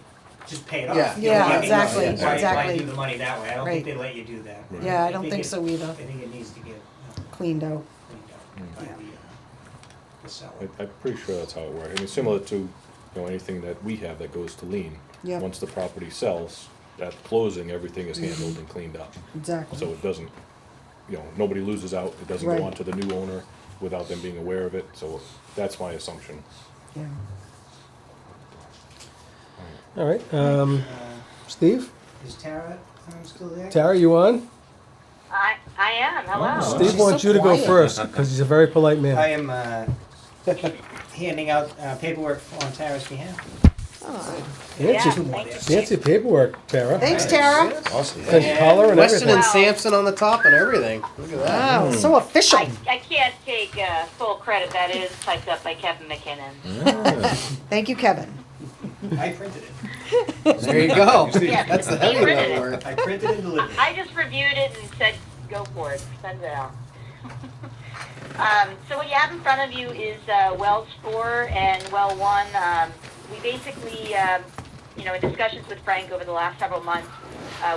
just pay it off. Yeah. You know what I Yeah, mean? exactly, Why- Why exactly. do the money that way? I don't think Right. they let you do that. Right. Yeah, I don't think it- so either. I think it needs to get Cleaned out. cleaned up by the seller. I'm pretty sure that's how it works. I mean, similar to, you know, anything that we have that goes to lien. Yep. Once the property sells, at closing, everything is handled and cleaned up. Exactly. So it doesn't, you know, nobody loses out, it doesn't Right. go on to the new owner without them being aware of it, so that's my assumption. Yeah. All right, Uh, Steve, Is Tara still there? Tara, you on? I am. Hello. Steve she's wants so you to go quiet. first, because he's a very polite I man. am handing out paperwork on Tara's behalf. Oh. Yeah, Fancy, thank you. fancy paperwork, Tara. Thanks, Tara. Awesome. And color and Weston and everything. Sampson on the top and everything. Look at that. Wow, so official. I can't take full credit. That is typed up by Kevin McKinnon. Thank you, Kevin. I printed it. There you go. Yeah, That's the he heavy printed lift it. work. I printed and delivered it. I just reviewed it and said, go for it. Send it out. So what you have in front of you is Wells 4 and Well 1. We basically, in discussions with Frank over the last several months,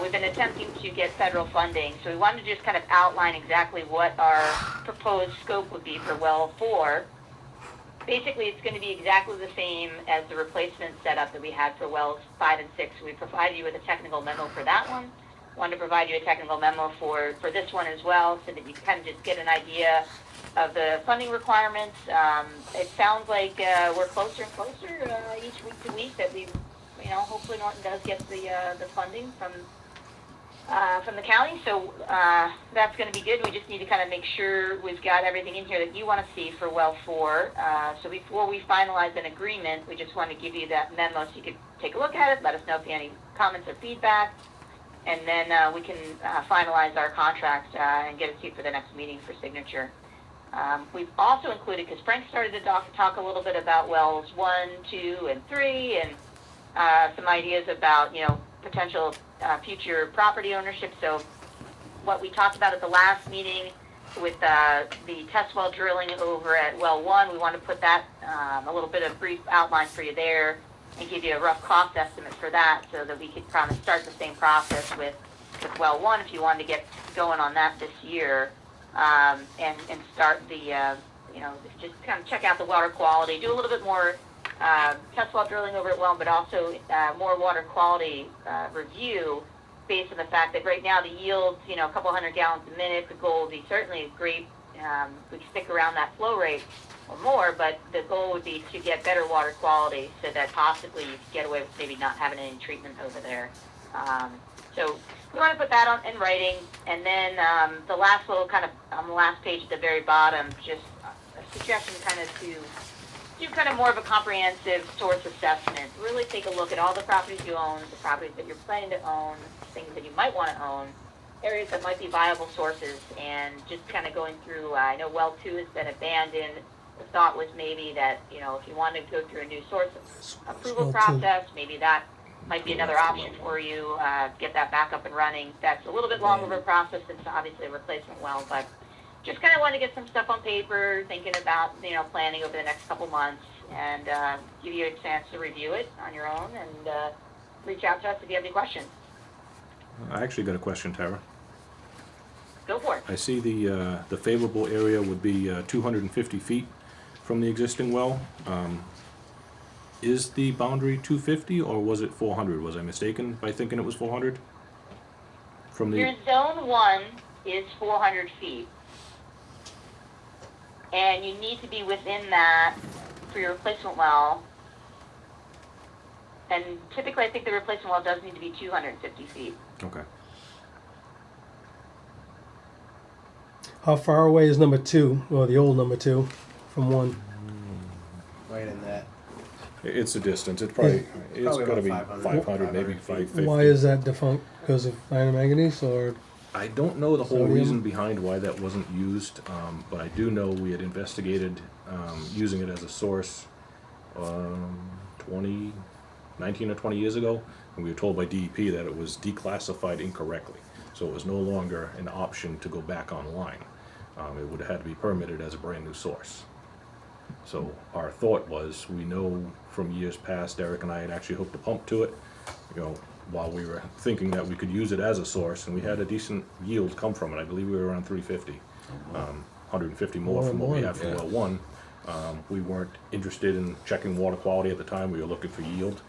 we've been attempting to get federal funding. So we wanted to just kind of outline exactly what our proposed scope would be for Well 4. Basically, it's going to be exactly the same as the replacement setup that we had for Wells 5 and 6. We provided you with a technical memo for that one. Wanted to provide you a technical memo for this one as well, so that you can kind of just get an idea of the funding requirements. It sounds like we're closer and closer each week to week that we, hopefully Norton does get the funding from the county. So that's going to be good. We just need to kind of make sure we've got everything in here that you want to see for Well 4. So before we finalize an agreement, we just want to give you that memo so you could take a look at it, let us know if you have any comments or feedback, and then we can finalize our contract and get it to you for the next meeting for signature. We've also included, because Frank started to talk a little bit about Wells 1, 2, and 3, and some ideas about, potential future property ownership. So what we talked about at the last meeting with the test well drilling over at Well 1, we want to put that, a little bit of brief outline for you there, and give you a rough cost estimate for that, so that we could kind of start the same process with Well 1 if you wanted to get going on that this year, and start the, just kind of check out the water quality, do a little bit more test well drilling over at Well, but also more water quality review, based on the fact that right now the yields, a couple hundred gallons a minute. The goal would be certainly great. We could stick around that flow rate or more, but the goal would be to get better water quality, so that possibly you could get away with maybe not having any treatment over there. So we want to put that in writing, and then the last little kind of on the last page at the very bottom, just a suggestion kind of to do kind of more of a comprehensive source assessment. Really take a look at all the properties you own, the properties that you're planning to own, things that you might want to own, areas that might be viable sources, and just kind of going through. I know Well 2 has been abandoned. The thought was maybe that, if you wanted to go through a new source approval Well 2. process, maybe that might be another option for you, get that back up and running. That's a little bit longer of a process than obviously a replacement well, but just kind of want to get some stuff on paper, thinking about, planning over the next couple months, and give you a chance to review it on your own, and reach out to us if you have any questions. I actually got a question, Tara. Go for it. I see the favorable area would be 250 feet from the existing well. Is the boundary 250 or was it 400? Was I mistaken by thinking it was 400? From Your the, zone 1 is 400 feet. And you need to be within that for your replacement well. And typically, I think the replacement well does need to be 250 feet. okay. How far away is number 2, or the old number 2, from 1? Right in that. It's a distance. It's probably, it's Probably gotta be about 500, maybe 500 feet. 550. Why is that defunct? Because of iron and manganese, or? I don't know the whole Sodium? reason behind why that wasn't used, but I do know we had investigated using it as a source 19 or 20 years ago, and we were told by DEP that it was declassified incorrectly. So it was no longer an option to go back online. It would have had to be permitted as a brand new source. So our thought was, we know from years past, Eric and I had actually hooked a pump to it, you know, while we were thinking that we could use it as a source, and we had a decent yield come from it. I believe we were around 350, 150 more from what we had from Yeah. well 1. We weren't interested in checking water quality at the time. We were looking for yield.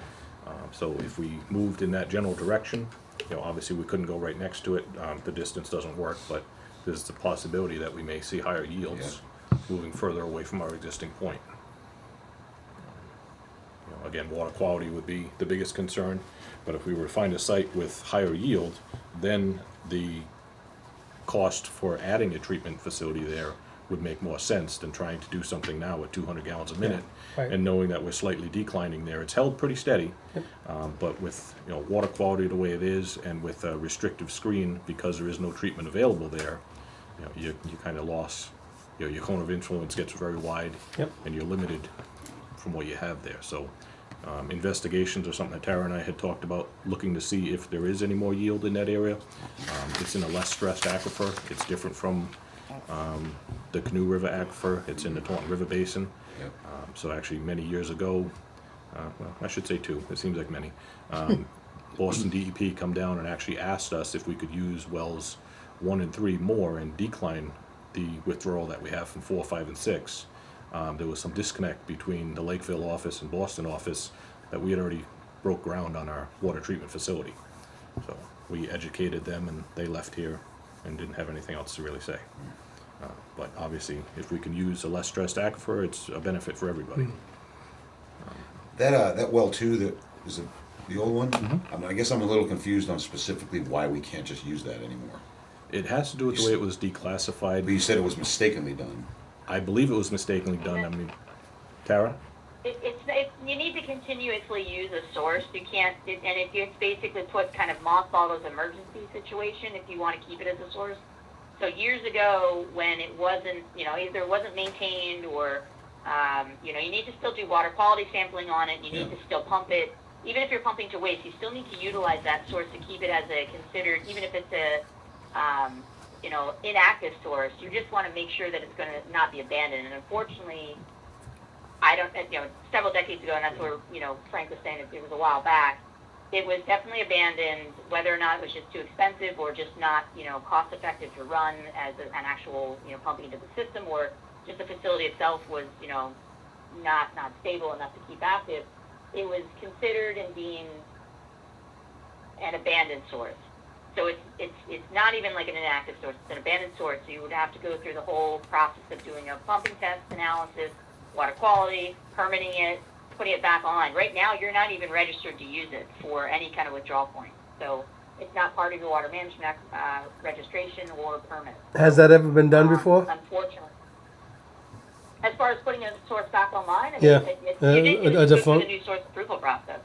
So if we moved in that general direction, you know, obviously we couldn't go right next to it. The distance doesn't work, but there's the possibility that we may see higher yields moving further away from our existing point. You know, again, water quality would be the biggest concern, but if we were to find a site with higher yield, then the cost for adding a treatment facility there would make more sense than trying to do something now at 200 gallons a minute. right. And knowing that we're slightly declining there. It's held pretty steady, but with, you know, water quality the way it is, and with a restrictive screen, because there is no treatment available there, you know, you kind of lost, you know, your cone of influence gets very wide, Yep. and you're limited from what you have there. So investigations are something that Tara and I had talked about, looking to see if there is any more yield in that area. It's in a less stressed aquifer. It's different from the Canoe River aquifer. It's in the Taunton River Basin. Yep. So actually, many years ago, well, I should say 2, it seems like many, Boston DEP come down and actually asked us if we could use wells 1 and 3 more and decline the withdrawal that we have from 4, 5, and 6. There was some disconnect between the Lakeville office and Boston office that we had already broke ground on our water treatment facility. So we educated them, and they left here and didn't have anything else to really say. But obviously, if we can use a less stressed aquifer, it's a benefit for everybody. That well too, that is it the old one? I guess I'm a little confused on specifically why we can't just use that anymore. It has to do with the way it was declassified. But you said it was mistakenly done. I believe it was mistakenly done. I mean, Tara? You need to continuously use a source. You can't, and it's basically put kind of mothball those emergency situation if you want to keep it as a source. So years ago, when it wasn't, you know, either it wasn't maintained or, you know, you need to still do water quality sampling on it. You need to still pump it. Even if you're pumping to waste, you still need to utilize that source to keep it as a considered, even if it's a, you know, inactive source. You just want to make sure that it's going to not be abandoned. And unfortunately, I don't, you know, several decades ago, and that's where, you know, Frank was saying it was a while back, it was definitely abandoned, whether or not it was just too expensive or just not, you know, cost effective to run as an actual, you know, pumping into the system, or just the facility itself was, you know, not stable enough to keep active. It was considered and deemed an abandoned source. So it's not even like an inactive source, it's an abandoned source. So you would have to go through the whole process of doing a pumping test analysis, water quality, permitting it, putting it back on. Right now, you're not even registered to use it for any kind of withdrawal point. So it's not part of your water management registration or permit. Has that ever been done before? Unfortunately. As far as putting a source back online, I mean, Yeah. you did A go through defunct- the new source approval process.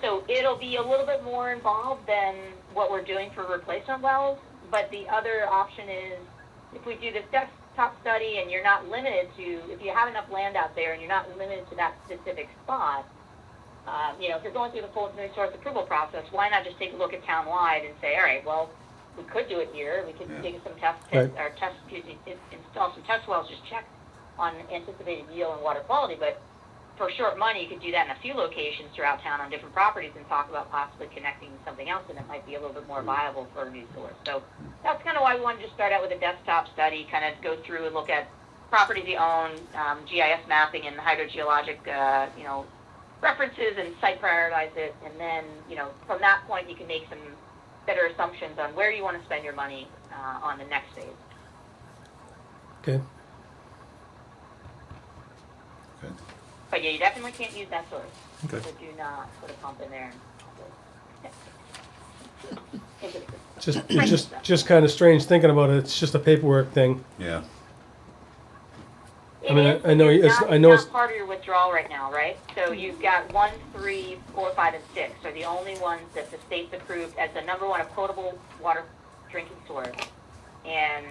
So it'll be a little bit more involved than what we're doing for replacement wells, but the other option is if we do this desktop study and you're not limited to, if you have enough land out there and you're not limited to that specific spot, you know, if you're going through the full new source approval process, why not just take a look at town-wide and say, all right, well, we could do it here. We could dig some install some test wells, just check on anticipated yield and water quality, but for short money, you could do that in a few locations throughout town on different properties and talk about possibly connecting something else, and it might be a little bit more viable for a new source. So that's kind of why we wanted to start out with a desktop study, kind of go through and look at properties you own, GIS mapping and hydrogeologic, references and site prioritize it, and then, from that point you can make some better assumptions on where you want to spend your money on the next phase. Okay. Okay. But yeah, you definitely can't use that source. Okay. So do not put a pump in there. Just kind of strange thinking about it. It's just a paperwork thing. Yeah. I mean, I know it's it's- not, I know it's it's- not part of your withdrawal right now, right? So you've got 1, 3, 4, 5, and 6 are the only ones that the state's approved as the number one potable water drinking source. And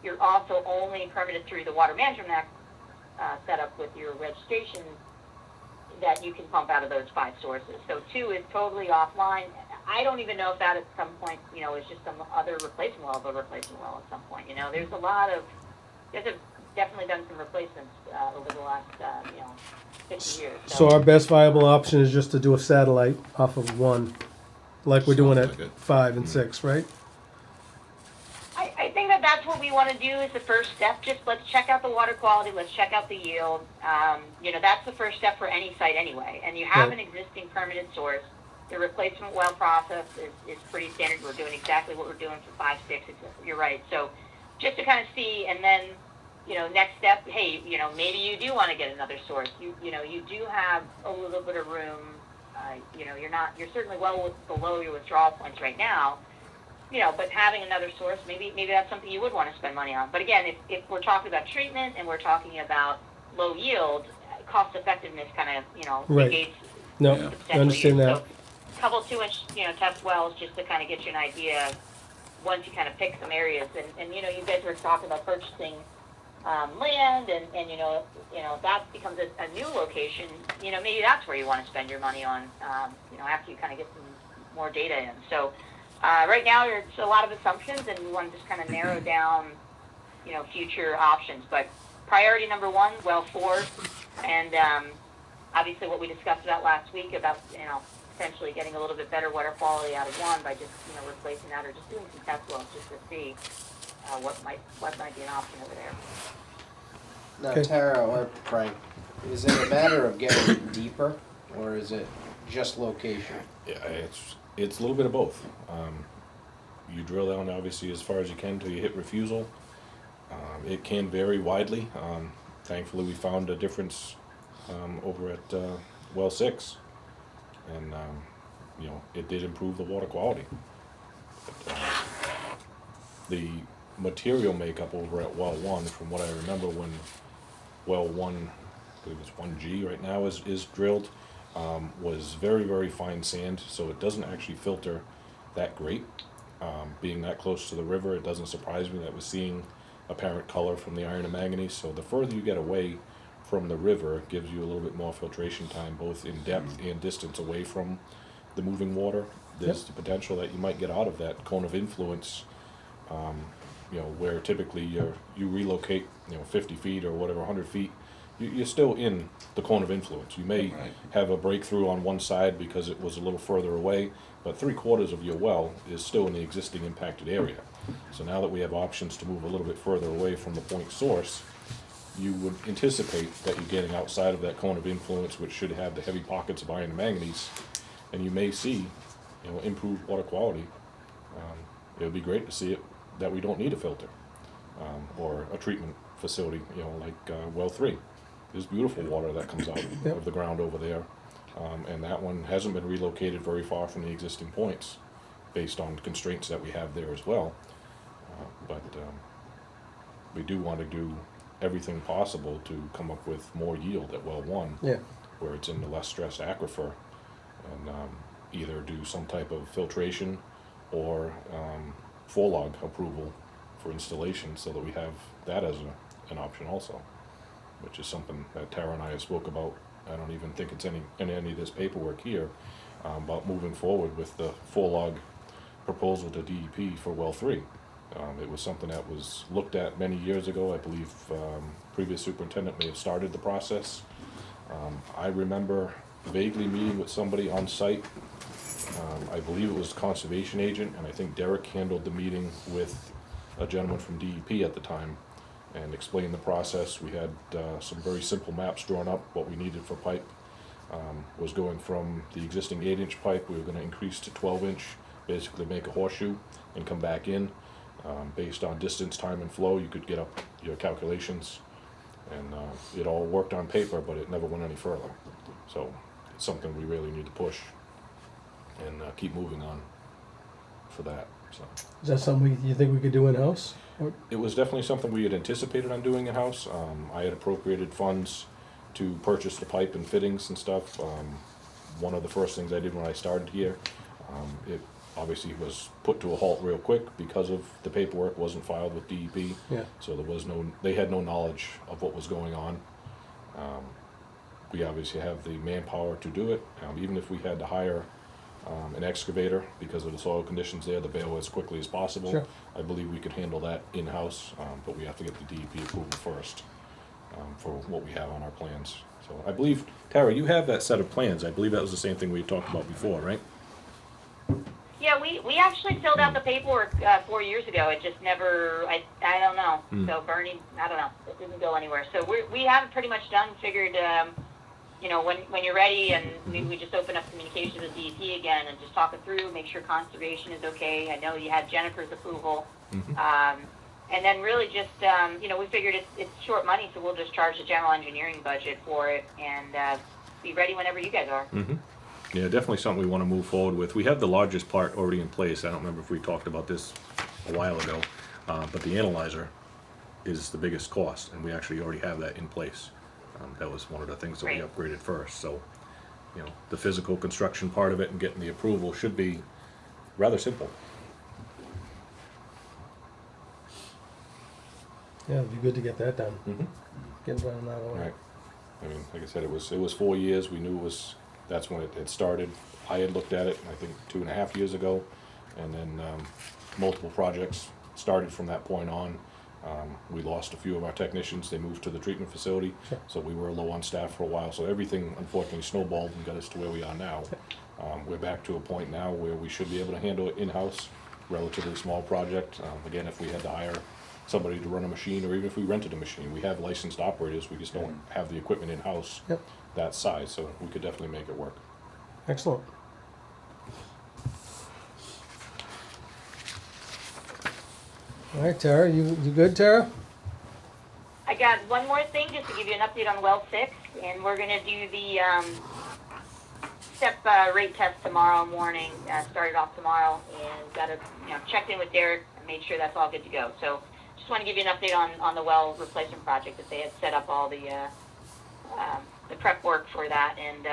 you're also only permitted through the Water Management Act setup with your registration that you can pump out of those 5 sources. So 2 is totally offline. I don't even know if that at some point, is just some other replacement well of a replacement well at some point. There's a lot of, there's definitely done some replacements over the last, 50 years. So our best viable option is just to do a satellite off of 1, like we're doing Sounds at like it. 5 and 6, right? I think that's what we want to do is the first step. Just let's check out the water quality. Let's check out the yield. That's the first step for any site anyway. And you have Right. an existing permitted source. The replacement well process is pretty standard. We're doing exactly what we're doing for 5, 6. You're right. So just to kind of see, and then, next step, hey, maybe you do want to get another source. You do have a little bit of room. You're certainly well below your withdrawal points right now. But having another source, maybe that's something you would want to spend money on. But again, if we're talking about treatment and we're talking about low yield, cost effectiveness kind of, Right. negates No, Yeah. the I potential understand use. that. So, a couple 2-inch, test wells just to kind of get you an idea once you kind of pick some areas. And you guys were talking about purchasing land and that becomes a new location, maybe that's where you want to spend your money on, after you kind of get some more data in. So right now it's a lot of assumptions and we want to just kind of narrow down, future options. But priority number 1, well 4, and obviously what we discussed about last week about, potentially getting a little bit better water quality out of 1 by just, replacing that or just doing some test wells just to see what might be an option over there. Now, Okay. Tara or Frank, is it a matter of getting deeper, or is it just location? Yeah, it's a little bit of both. You drill down obviously as far as you can till you hit refusal. It can vary widely. Thankfully, we found a difference over at well 6, and it did improve the water quality. But, the material makeup over at well 1, from what I remember when well 1, I believe it's 1G right now is drilled, was very, very fine sand, so it doesn't actually filter that great. Being that close to the river, it doesn't surprise me that we're seeing apparent color from the iron and manganese. So the further you get away from the river, it gives you a little bit more filtration time, both in depth and distance away from the moving water. There's the potential that you might get out of that cone of influence, where typically you relocate, 50 feet or whatever, 100 feet, you're still in the cone of influence. You may Right. have a breakthrough on one side because it was a little further away, but 3/4 of your well is still in the existing impacted area. So now that we have options to move a little bit further away from the point source, you would anticipate that you're getting outside of that cone of influence, which should have the heavy pockets of iron and manganese, and you may see, improved water quality. It would be great to see it that we don't need a filter or a treatment facility, like well 3. There's beautiful water that comes out of the ground over there, and that one hasn't been relocated very far from the existing points based on constraints that we have there as well. But we do want to do everything possible to come up with more yield at well 1, Yeah. where it's in the less stressed aquifer, and either do some type of filtration or full log approval for installation, so that we have that as an option also, which is something that Tara and I have spoke about. I don't even think it's in any of this paperwork here, about moving forward with the full log proposal to DEP for well 3. It was something that was looked at many years ago. I believe previous superintendent may have started the process, I remember vaguely meeting with somebody on site. I believe it was conservation agent, and I think Derek handled the meeting with a gentleman from DEP at the time and explained the process. We had some very simple maps drawn up, what we needed for pipe. Was going from the existing 8-inch pipe, we were gonna increase to 12-inch, basically make a horseshoe and come back in. Based on distance, time, and flow, you could get up your calculations. And it all worked on paper, but it never went any further. So it's something we really need to push and keep moving on for that. So Is that something you think we could do in-house? Or- it was definitely something we had anticipated on doing in-house. I had appropriated funds to purchase the pipe and fittings and stuff. One of the first things I did when I started here, it obviously was put to a halt real quick because of the paperwork wasn't filed with DEP. Yeah. So they had no knowledge of what was going on. We obviously have the manpower to do it. Even if we had to hire an excavator because of the soil conditions there, the bale as quickly as possible. Sure. I believe we could handle that in-house, but we have to get the DEP approval first for what we have on our plans. So I believe, Tara, you have that set of plans. I believe that was the same thing we had talked about before, right? Yeah, we actually filled out the paperwork 4 years ago. It just never, I don't know. So Bernie, I don't know. It didn't go anywhere. So we have it pretty much done. Figured, you know, when you're ready, and we just open up communication with DEP again and just talk it through, make sure conservation is okay. I know you had Jennifer's approval. And then really just, you know, we figured it's short money, so we'll just charge the general engineering budget for it and be ready whenever you guys are. Yeah, definitely something we want to move forward with. We have the largest part already in place. I don't remember if we talked about this a while ago, but the analyzer is the biggest cost, and we actually already have that in place. That was one of the things that we upgraded first. So, you know, the physical construction part of it and getting the approval should be rather simple. Yeah, it'd be good to get that done. Get it done that way. Right. I mean, like I said, it was 4 years. We knew that's when it started. I had looked at it, I think, 2.5 years ago, and then multiple projects started from that point on. We lost a few of our technicians. They moved to the treatment facility, so we were low on staff for a while. So everything, unfortunately, snowballed and got us to where we are now. We're back to a point now where we should be able to handle it in-house, relatively small project. Again, if we had to hire somebody to run a machine, or even if we rented a machine, we have licensed operators. We just don't have the equipment in-house that size, so we could definitely make it work. Excellent. All right, Tara, you good, Tara? I got one more thing just to give you an update on well 6, and we're going to do the step rate test tomorrow morning, started off tomorrow, and got to, checked in with Derek and made sure that's all good to go. So just want to give you an update on the well replacement project, that they had set up all the prep work for that, and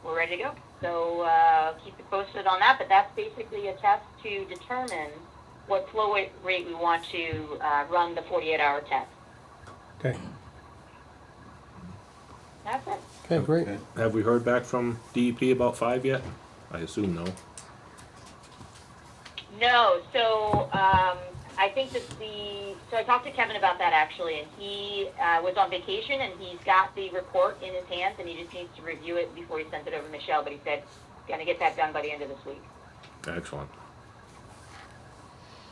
we're ready to go. So keep it posted on that, but that's basically a test to determine what flow rate we want to run the 48-hour test. Okay. That's it. Okay, great. Have we heard back from DEP about 5 yet? I assume no. No, so I think that so I talked to Kevin about that actually, and he was on vacation, and he's got the report in his hands, and he just needs to review it before he sends it over to Michelle, but he said he's going to get that done by the end of this week. Excellent.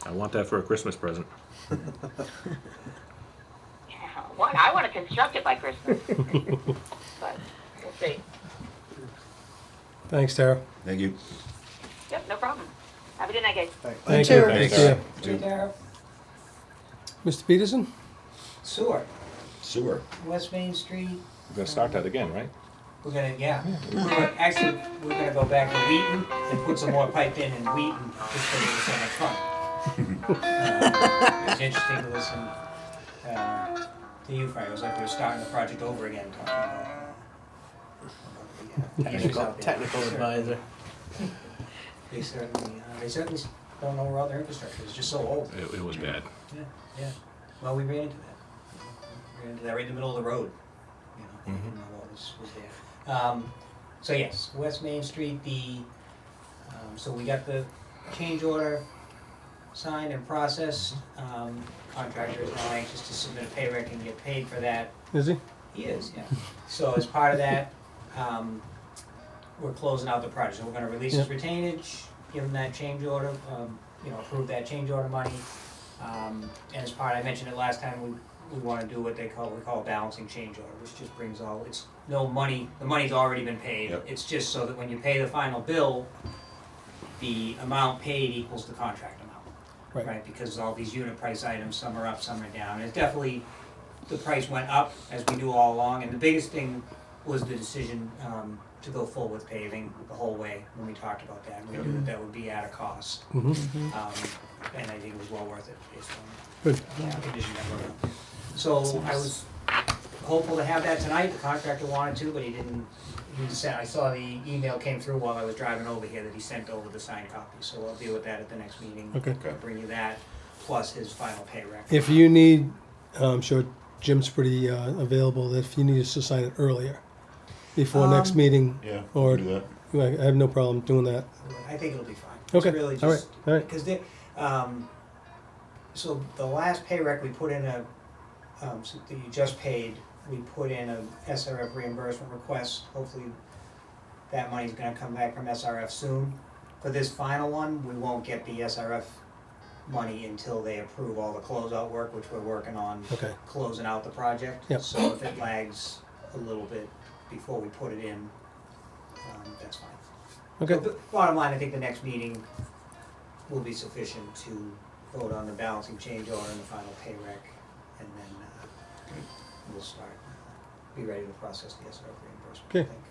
I want that for a Christmas present. Well, I want to construct it by Christmas, but we'll see. Thanks, Tara. Thank you. Yep, no problem. Have a good night, guys. Thank too. you. Thanks. See ya. Hey, Tara. Mr. Peterson? Sewer, Sewer. West Main Street. We're gonna start that again, right? We're gonna, actually, we're gonna go back to Wheaton and put some more pipe in Wheaton, just because it was so much fun. It was interesting to listen to you, Frank. It was like we were starting the project over again, talking about the issues out there. Technical advisor. They certainly don't know where all their infrastructure is, just so old. It was bad. Yeah. Well, we ran into that. We ran into that right in the middle of the road. We didn't know what was there. So yes, West Main Street, so we got the change order signed and processed. Contractor is now anxious to submit a pay rec and get paid for that. Is he? He is, yeah. So as part of that, we're closing out the project. So we're gonna release his retainage, give him that change order, approve that change order money. And as part, I mentioned it last time, we wanna do what we call a balancing change order, which just brings it's no money, the money's already been paid. Yep. It's just so that when you pay the final bill, the amount paid equals the contract amount. Right. Because all these unit price items, some are up, some are down. It's definitely, the price went up, as we do all along, and the biggest thing was the decision to go full with paving the whole way, when we talked about that. We knew that would be at a cost, and I think it was well worth it based on Good. the condition that we're in. So I was hopeful to have that tonight. The contractor wanted to, but he didn't. I saw the email came through while I was driving over here that he sent over the signed copy, so I'll deal with that at the next meeting. Okay. I'll bring you that, plus his final pay record. If you need, I'm sure Jim's pretty available, that if you need us to sign it earlier, before next meeting, Yeah, or do that. I have no problem doing that. I think it'll be fine. Okay, It's really all right, just, all right. because so the last pay rec, we put in so that you just paid, we put in a SRF reimbursement request. Hopefully that money's gonna come back from SRF soon. For this final one, we won't get the SRF money until they approve all the closeout work, which we're working on Okay. closing out the project. Yep. So if it lags a little bit before we put it in, that's fine. Okay. So the bottom line, I think the next meeting will be sufficient to vote on the balancing change order and the final pay rec, and then we'll start, be ready to process the SRF reimbursement, I Okay. think.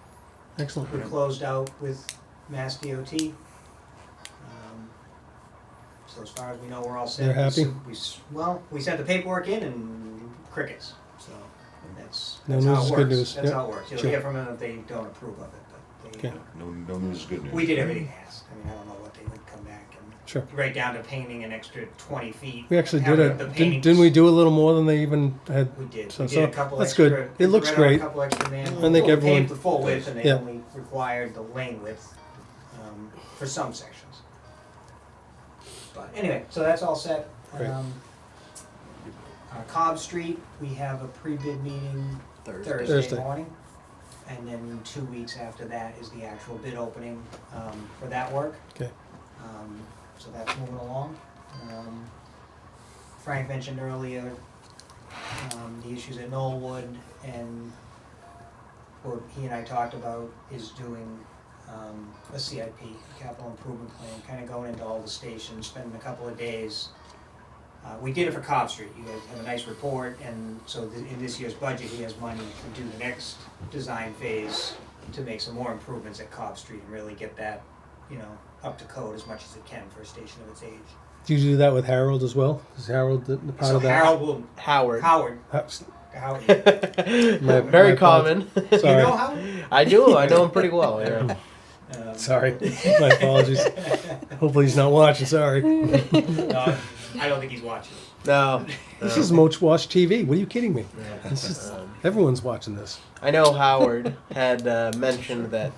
Excellent. We're closed out with Mass DOT. So as far as we know, we're all set. They're happy? We sent the paperwork in and crickets, so that's No how news it is works. good news. That's Yep. how it works. You'll Sure. hear from them if they don't approve of it, but they, Okay. No news is good news. we did everything they asked. I mean, I don't know what they would come back and, Sure. right down to painting an extra 20 feet. We actually did Having it. the paintings- Didn't we do a little more than they even had? We did. So- We so did a couple that's extra. good. It looks ran out great. A couple extra manholes. I think We everyone- paved the full width, and they Yeah. only required the lane width for some sections. But anyway, so that's all set. Great. Cobb Street, we have a pre-bid meeting Thursday. Thursday morning. And then 2 weeks after that is the actual bid opening for that work. Okay. So that's moving along. Frank mentioned earlier the issues at Knollwood, and what he and I talked about is doing a CIP, capital improvement plan, kind of going into all the stations, spending a couple of days. We did it for Cobb Street. You guys have a nice report, and so in this year's budget, he has money to do the next design phase to make some more improvements at Cobb Street and really get that, up to code as much as it can for a station of its age. Do you do that with Harold as well? Is Harold the part So of that? Harold will, Howard. Howard, My Very fault. common. you Sorry. know Howard? I do. I know him pretty well. Yeah. Sorry. My apologies. Hopefully he's not watching. Sorry. No, I don't think he's watching. No. This is Moch Watch TV. What are you kidding me? This is, everyone's watching this. I know Howard had mentioned that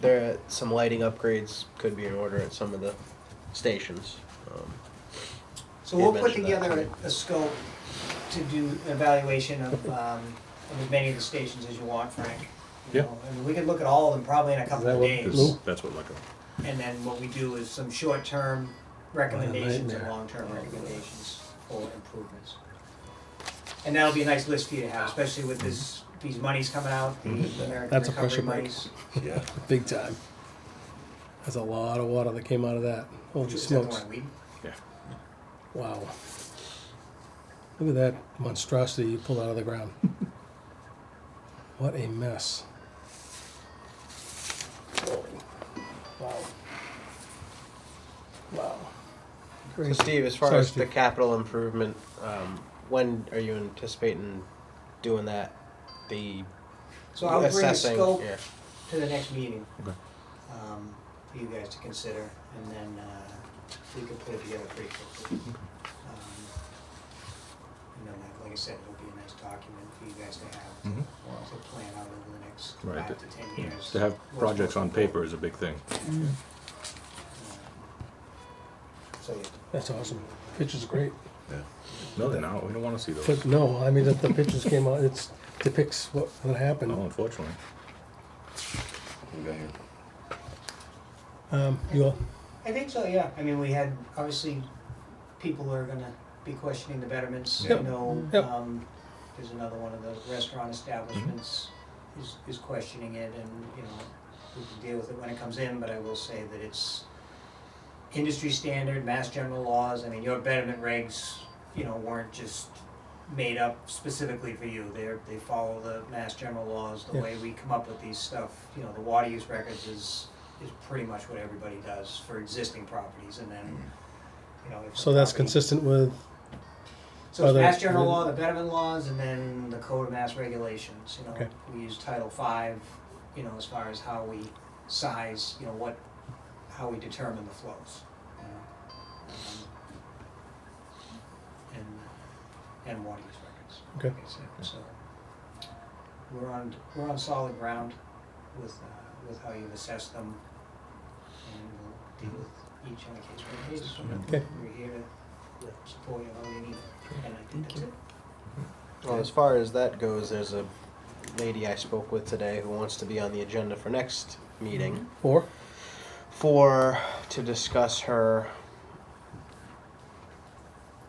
there some lighting upgrades could be in order at some of the stations. So He we'll had put mentioned that together to me. a scope to do an evaluation of as many of the stations as you want, Frank. Yeah. I mean, we could look at all of them probably in a couple that of what- days. Lou? That's what like And then what we do is some short-term recommendations and nightmare. long-term recommendations for improvements. And that'll be a nice list for you to have, especially with these monies coming out, the American That's a Recovery pressure break. monies. Yeah. Big time. That's a lot of water that came out of that. Holy Is that the smokes. one we- Wow. Look at that monstrosity you pulled out of the ground. What a mess. Holy. Wow. Wow. So Crazy. Steve, as far Sorry, as Steve. the capital improvement, when are you anticipating doing that? The So I'll bring a assessing. scope Yeah. to the next meeting. Okay. For you guys to consider, and then we can put it together pretty quickly. And then, like I said, it'll be a nice document for you guys to have Mhm. to plan out over the next Right. 5 to 10 years. To have What's projects most on paper is a big thing. important. So yeah, That's awesome. Pictures are great. No, they're not. We don't want to see those. But no, I mean, the pictures came out, it's depicts what happened. Oh, unfortunately. What we got here? You all, I think so, yeah. I mean, we had, obviously, people are gonna be questioning the betterments, you Yep. know. Yep. There's another one of the restaurant establishments is questioning it, and, you know, we can deal with it when it comes in, but I will say that it's industry standard, mass general laws. I mean, your betterment regs, you know, weren't just made up specifically for you. They follow the mass general laws, the Yeah. way we come up with these stuff. You know, the water use records is pretty much what everybody does for existing properties, and then, you know, if so the that's property- consistent with, So it's other- mass general law, the betterment laws, and then the code of mass regulations, you know. Okay. We use Title V, you know, as far as how we size, you know, how we determine the flows, you know. And water use records. Okay. Like I said. So we're on solid ground with how you've assessed them, and we'll deal with each on a case by case. Okay. We're here to support you how you need it, and I think that's it. Well, as far as that goes, there's a lady I spoke with today who wants to be on the agenda for next meeting to discuss her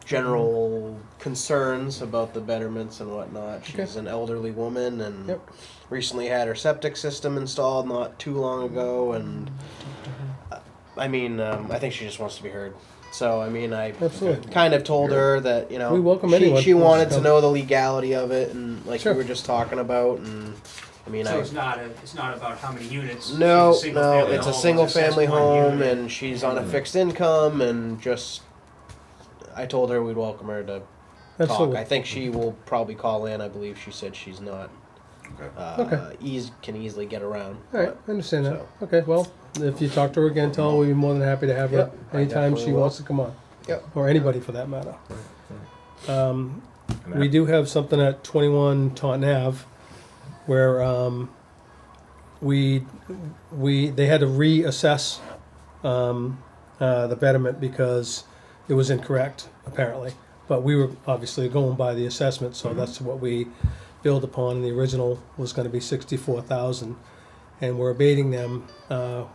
general concerns about the betterments and whatnot. She's an elderly woman and Yep. recently had her septic system installed not too long ago, and I mean, I think she just wants to be heard. So, I mean, I Absolutely. kind of told her that, you know, We welcome anyone she who wants wanted to to come. know the legality of it, and like Sure. we were just talking about, and I mean, So it's not about how many units? no, It's a single no, family it's a home, single assessed family one home, unit. and she's on a fixed income, and just, I told her we'd welcome her to talk. absolutely. I think she will probably call in. I believe she said she's not, Okay. can easily get around. All right, I understand that. Okay, well, if you talk to her again, tell her we'd be more than happy to have her Yep, I anytime definitely she will. wants to come on. Yep. Or anybody for that matter. And We do have something at 21 Taunton Ave where they had to reassess the betterment because it was incorrect, apparently. But we were obviously going by the assessment, so that's what we billed upon. The original was going to be 64,000, and we're abating them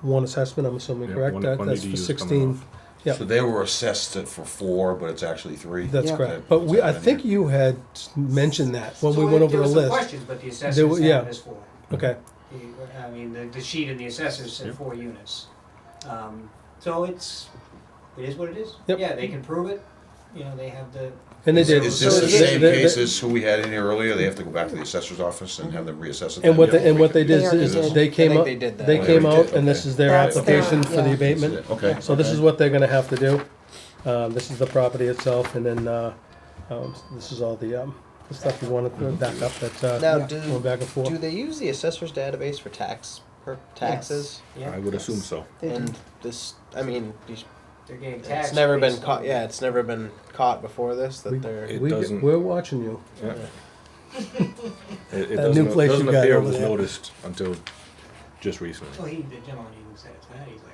one assessment. I'm assuming, Yeah, correct? one That's for EDU is coming 16. off. Yep. So they were assessed it for 4, but it's actually 3. That's Yeah. correct. But I think you had mentioned that when we So went over there the was some list. questions, but the There assessors were- have yeah. this for. Okay. I mean, the sheet in the assessors said 4 units. So it is what it is. Yep. Yeah, they can prove it, you know, they have the. And they Is did. this So the they- same they- case as who we had in here earlier? They have to go back to the assessor's office and have them reassess it? And what then? they did They already is did. they came I think up, they did that. they Oh, came they out, did, and this okay. is their That's their- application for the yeah. abatement. Okay. So this is what they're gonna have to do. This is the property itself, and then, this is all the stuff you wanted to back up that, Now, going back and do forth. they use the assessor's database for taxes? Yeah. I would assume so. They do. And this, I mean, They're getting taxed. it's never been based caught. on- Yeah, it's never been caught before this that they're. It We, doesn't- we're watching you. Yeah. It That new place you doesn't got appear it over was there. noticed until just recently. Well, the gentleman even said it tonight, he's like,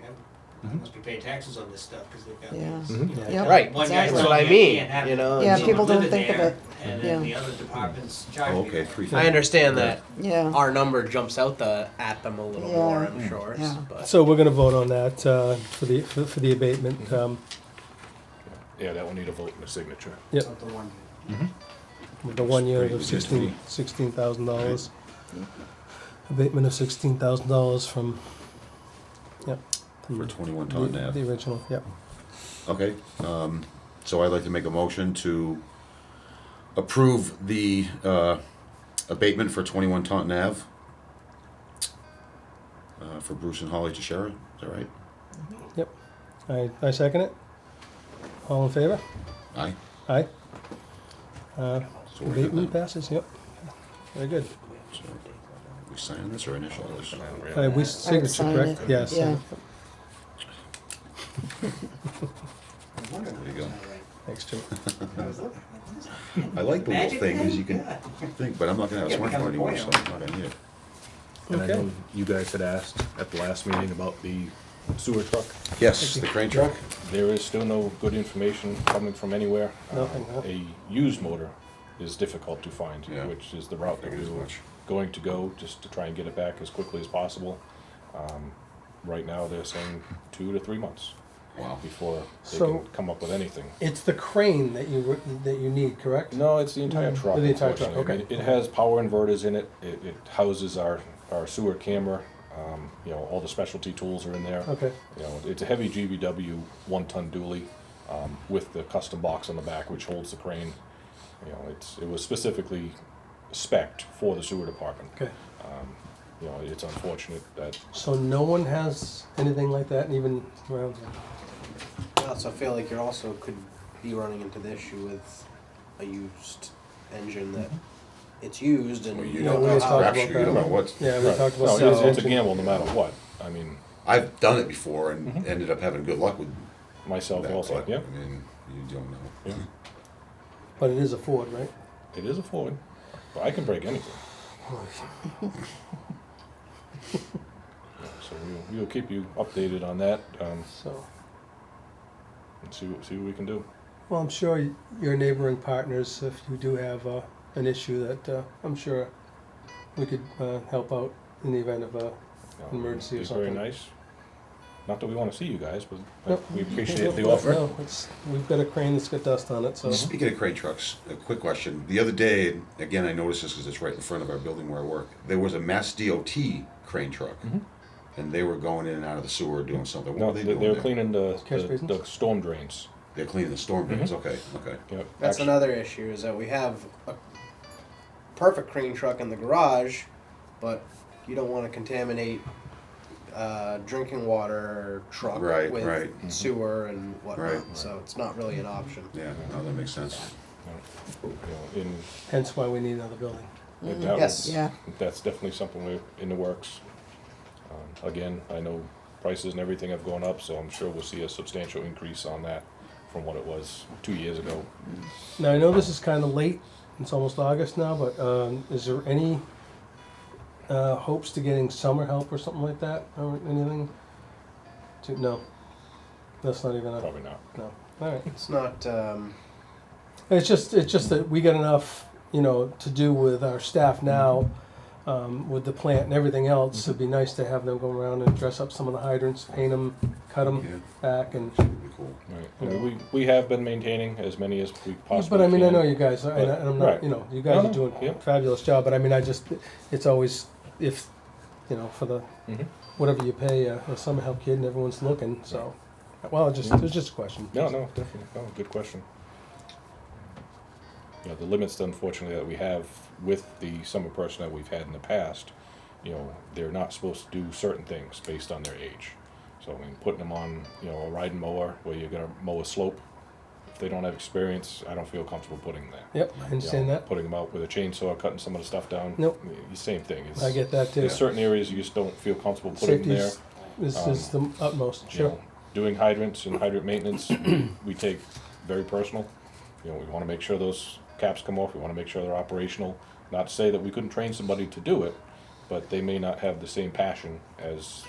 I must be paying taxes on this stuff, because they've got Yeah. these. Mhm. you know, Yep. Right, One exactly. guy's that's telling what I me mean. can't have You know, Yeah, someone people don't living think of there, it. And Yeah. then the other departments charge Oh, me. okay, for it. 3. I understand that Yeah. our number jumps out at them a little Yeah. more. I'm sure, Yeah. but So we're gonna vote on that, for the abatement. Yeah, that will need a vote and a signature. Yep, Of the one. with the 1 year of Pretty good. $16,000. Abatement of $16,000 from, yep. For 21 Taunton The Ave. original, yep. Okay, so I'd like to make a motion to approve the abatement for 21 Taunton Ave for Bruce and Holly Teixeira. Is that right? I second it. All in favor? Aye. Aye. So we're good Abatement then. passes, yep. Very good. So, we signing this or initial this? We signature, sign correct? it. Yes. Yeah. There you go. Thanks, Jim. I like the little Magic thing, pen? is you can think, but I'm not gonna have a Yeah, smartphone become a anymore, boy so now. I'm not gonna need it. And I Okay. know you guys had asked at the last meeting about the sewer truck. Yes, the crane truck. There is still no good information coming from anywhere. Nothing, huh? A used motor is difficult to find, Yeah. which is the route that we Figured as were much. going to go, just to try and get it back as quickly as possible. Right now, they're saying 2 to 3 months Wow. before they So- can come up with anything. It's the crane that you need, correct? No, it's the entire truck. The entire truck, unfortunately. okay. It has power inverters in it. It houses our sewer camera. You know, all the specialty tools are in there. Okay. You know, it's a heavy GVW 1-ton dually with the custom box on the back, which holds the crane. You know, it was specifically spec'd for the sewer department. Okay. You know, it's unfortunate that So no one has anything like that, even around here? I also feel like you also could be running into the issue with a used engine that it's used and Well, you you don't we know just how. talked Crapshoot, you don't know what. Yeah, we Right. talked No, about it's a engine. gamble no matter what. I mean, I've done it before and ended up having good luck with myself that, also. but, Yeah, I mean, you don't know. yeah. But it is a Ford, right? It is a Ford, but I can break anything. So we'll keep you updated on that, So, and see what we can do. well, I'm sure your neighboring partners, if you do have an issue, that I'm sure we could help out in the event of a You know, emergency or it's something. Very nice. Not that we want to see you guys, but Nope. we appreciate the offer. No, we've got a crane that's got dust on it, so. Speaking of crane trucks, a quick question. The other day, again, I noticed this because it's right in front of our building where I work. There was a Mass DOT crane truck, and they were going in and out of the sewer doing something. What No, were they doing? they're there? cleaning Catch basins? the storm drains. They're cleaning the storm drains. Okay, okay. Yep. That's Actually, another issue is that we have a perfect crane truck in the garage, but you don't want to contaminate drinking water truck Right, with right. sewer and whatnot. Right. So it's not really an option. Yeah, no, that makes sense. you know, Hence why we need another building. that Yes. would- Yeah. That's definitely something we're in the works. Again, I know prices and everything have gone up, so I'm sure we'll see a substantial increase on that from what it was 2 years ago. Now, I know this is kind of late, it's almost August now, but is there any hopes to getting summer help or something like that, or anything? No, that's not even a, Probably not. no, all right. It's not. It's just that we got enough, to do with our staff now, with the plant and everything else. It'd be nice to have them go around and dress up some of the hydrants, paint them, cut them Yeah. back, and. That'd be cool. Right. I mean, we have been maintaining as many as we possibly But I mean, I can. know you guys, and I'm not, Right. you guys No, are doing yeah. a fabulous job, but I mean, it's always, if, for the, Mhm. whatever you pay a summer help kid and everyone's looking, so. Well, it was just a question. No, definitely. No, good question. The limits, unfortunately, that we have with the summer person that we've had in the past, they're not supposed to do certain things based on their age. So, I mean, putting them on, a riding mower where you're gonna mow a slope, if they don't have experience, I don't feel comfortable putting them there. Yep, I understand that. Putting them out with a chainsaw, cutting some of the stuff down. Nope. The same thing. It's, I get that too. There's certain areas you just don't feel comfortable putting them there. Safety is the utmost, You sure. know, doing hydrants and hydrant maintenance, we take very personal. We want to make sure those caps come off. We want to make sure they're operational. Not to say that we couldn't train somebody to do it, but they may not have the same passion as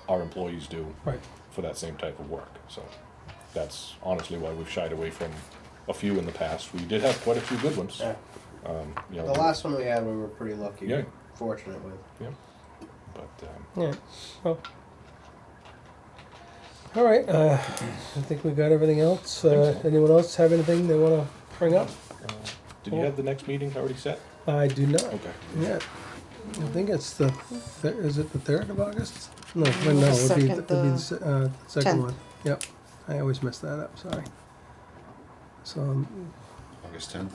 our employees do Right. for that same type of work. So that's honestly why we've shied away from a few in the past. We did have quite a few good ones. Yeah. You know, The last one we had, we were pretty lucky, Yeah. fortunate with. but Yeah, well. All right, I think we got everything else. Think so. Anyone else have anything they wanna bring up? did you have the next meeting already set? I do not. Okay. Yeah, I think it's is it the 3rd of August? No, no, it would be, second, it'd be the second 10th. one. Yep, I always mess that up, sorry. So, August 10th.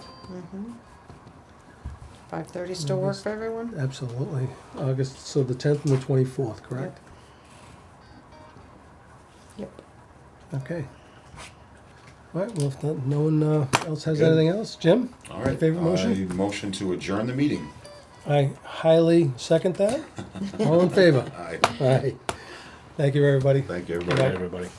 5:30 still work for everyone? absolutely, August, so the 10th and the 24th, correct? Yep. Okay. All right, well, if no one else has anything else, Jim? All right. Favorite motion? I motion to adjourn the meeting. I highly second that. All in favor? Aye. Aye. Thank you, everybody. Thank you, Good everybody. night, everybody.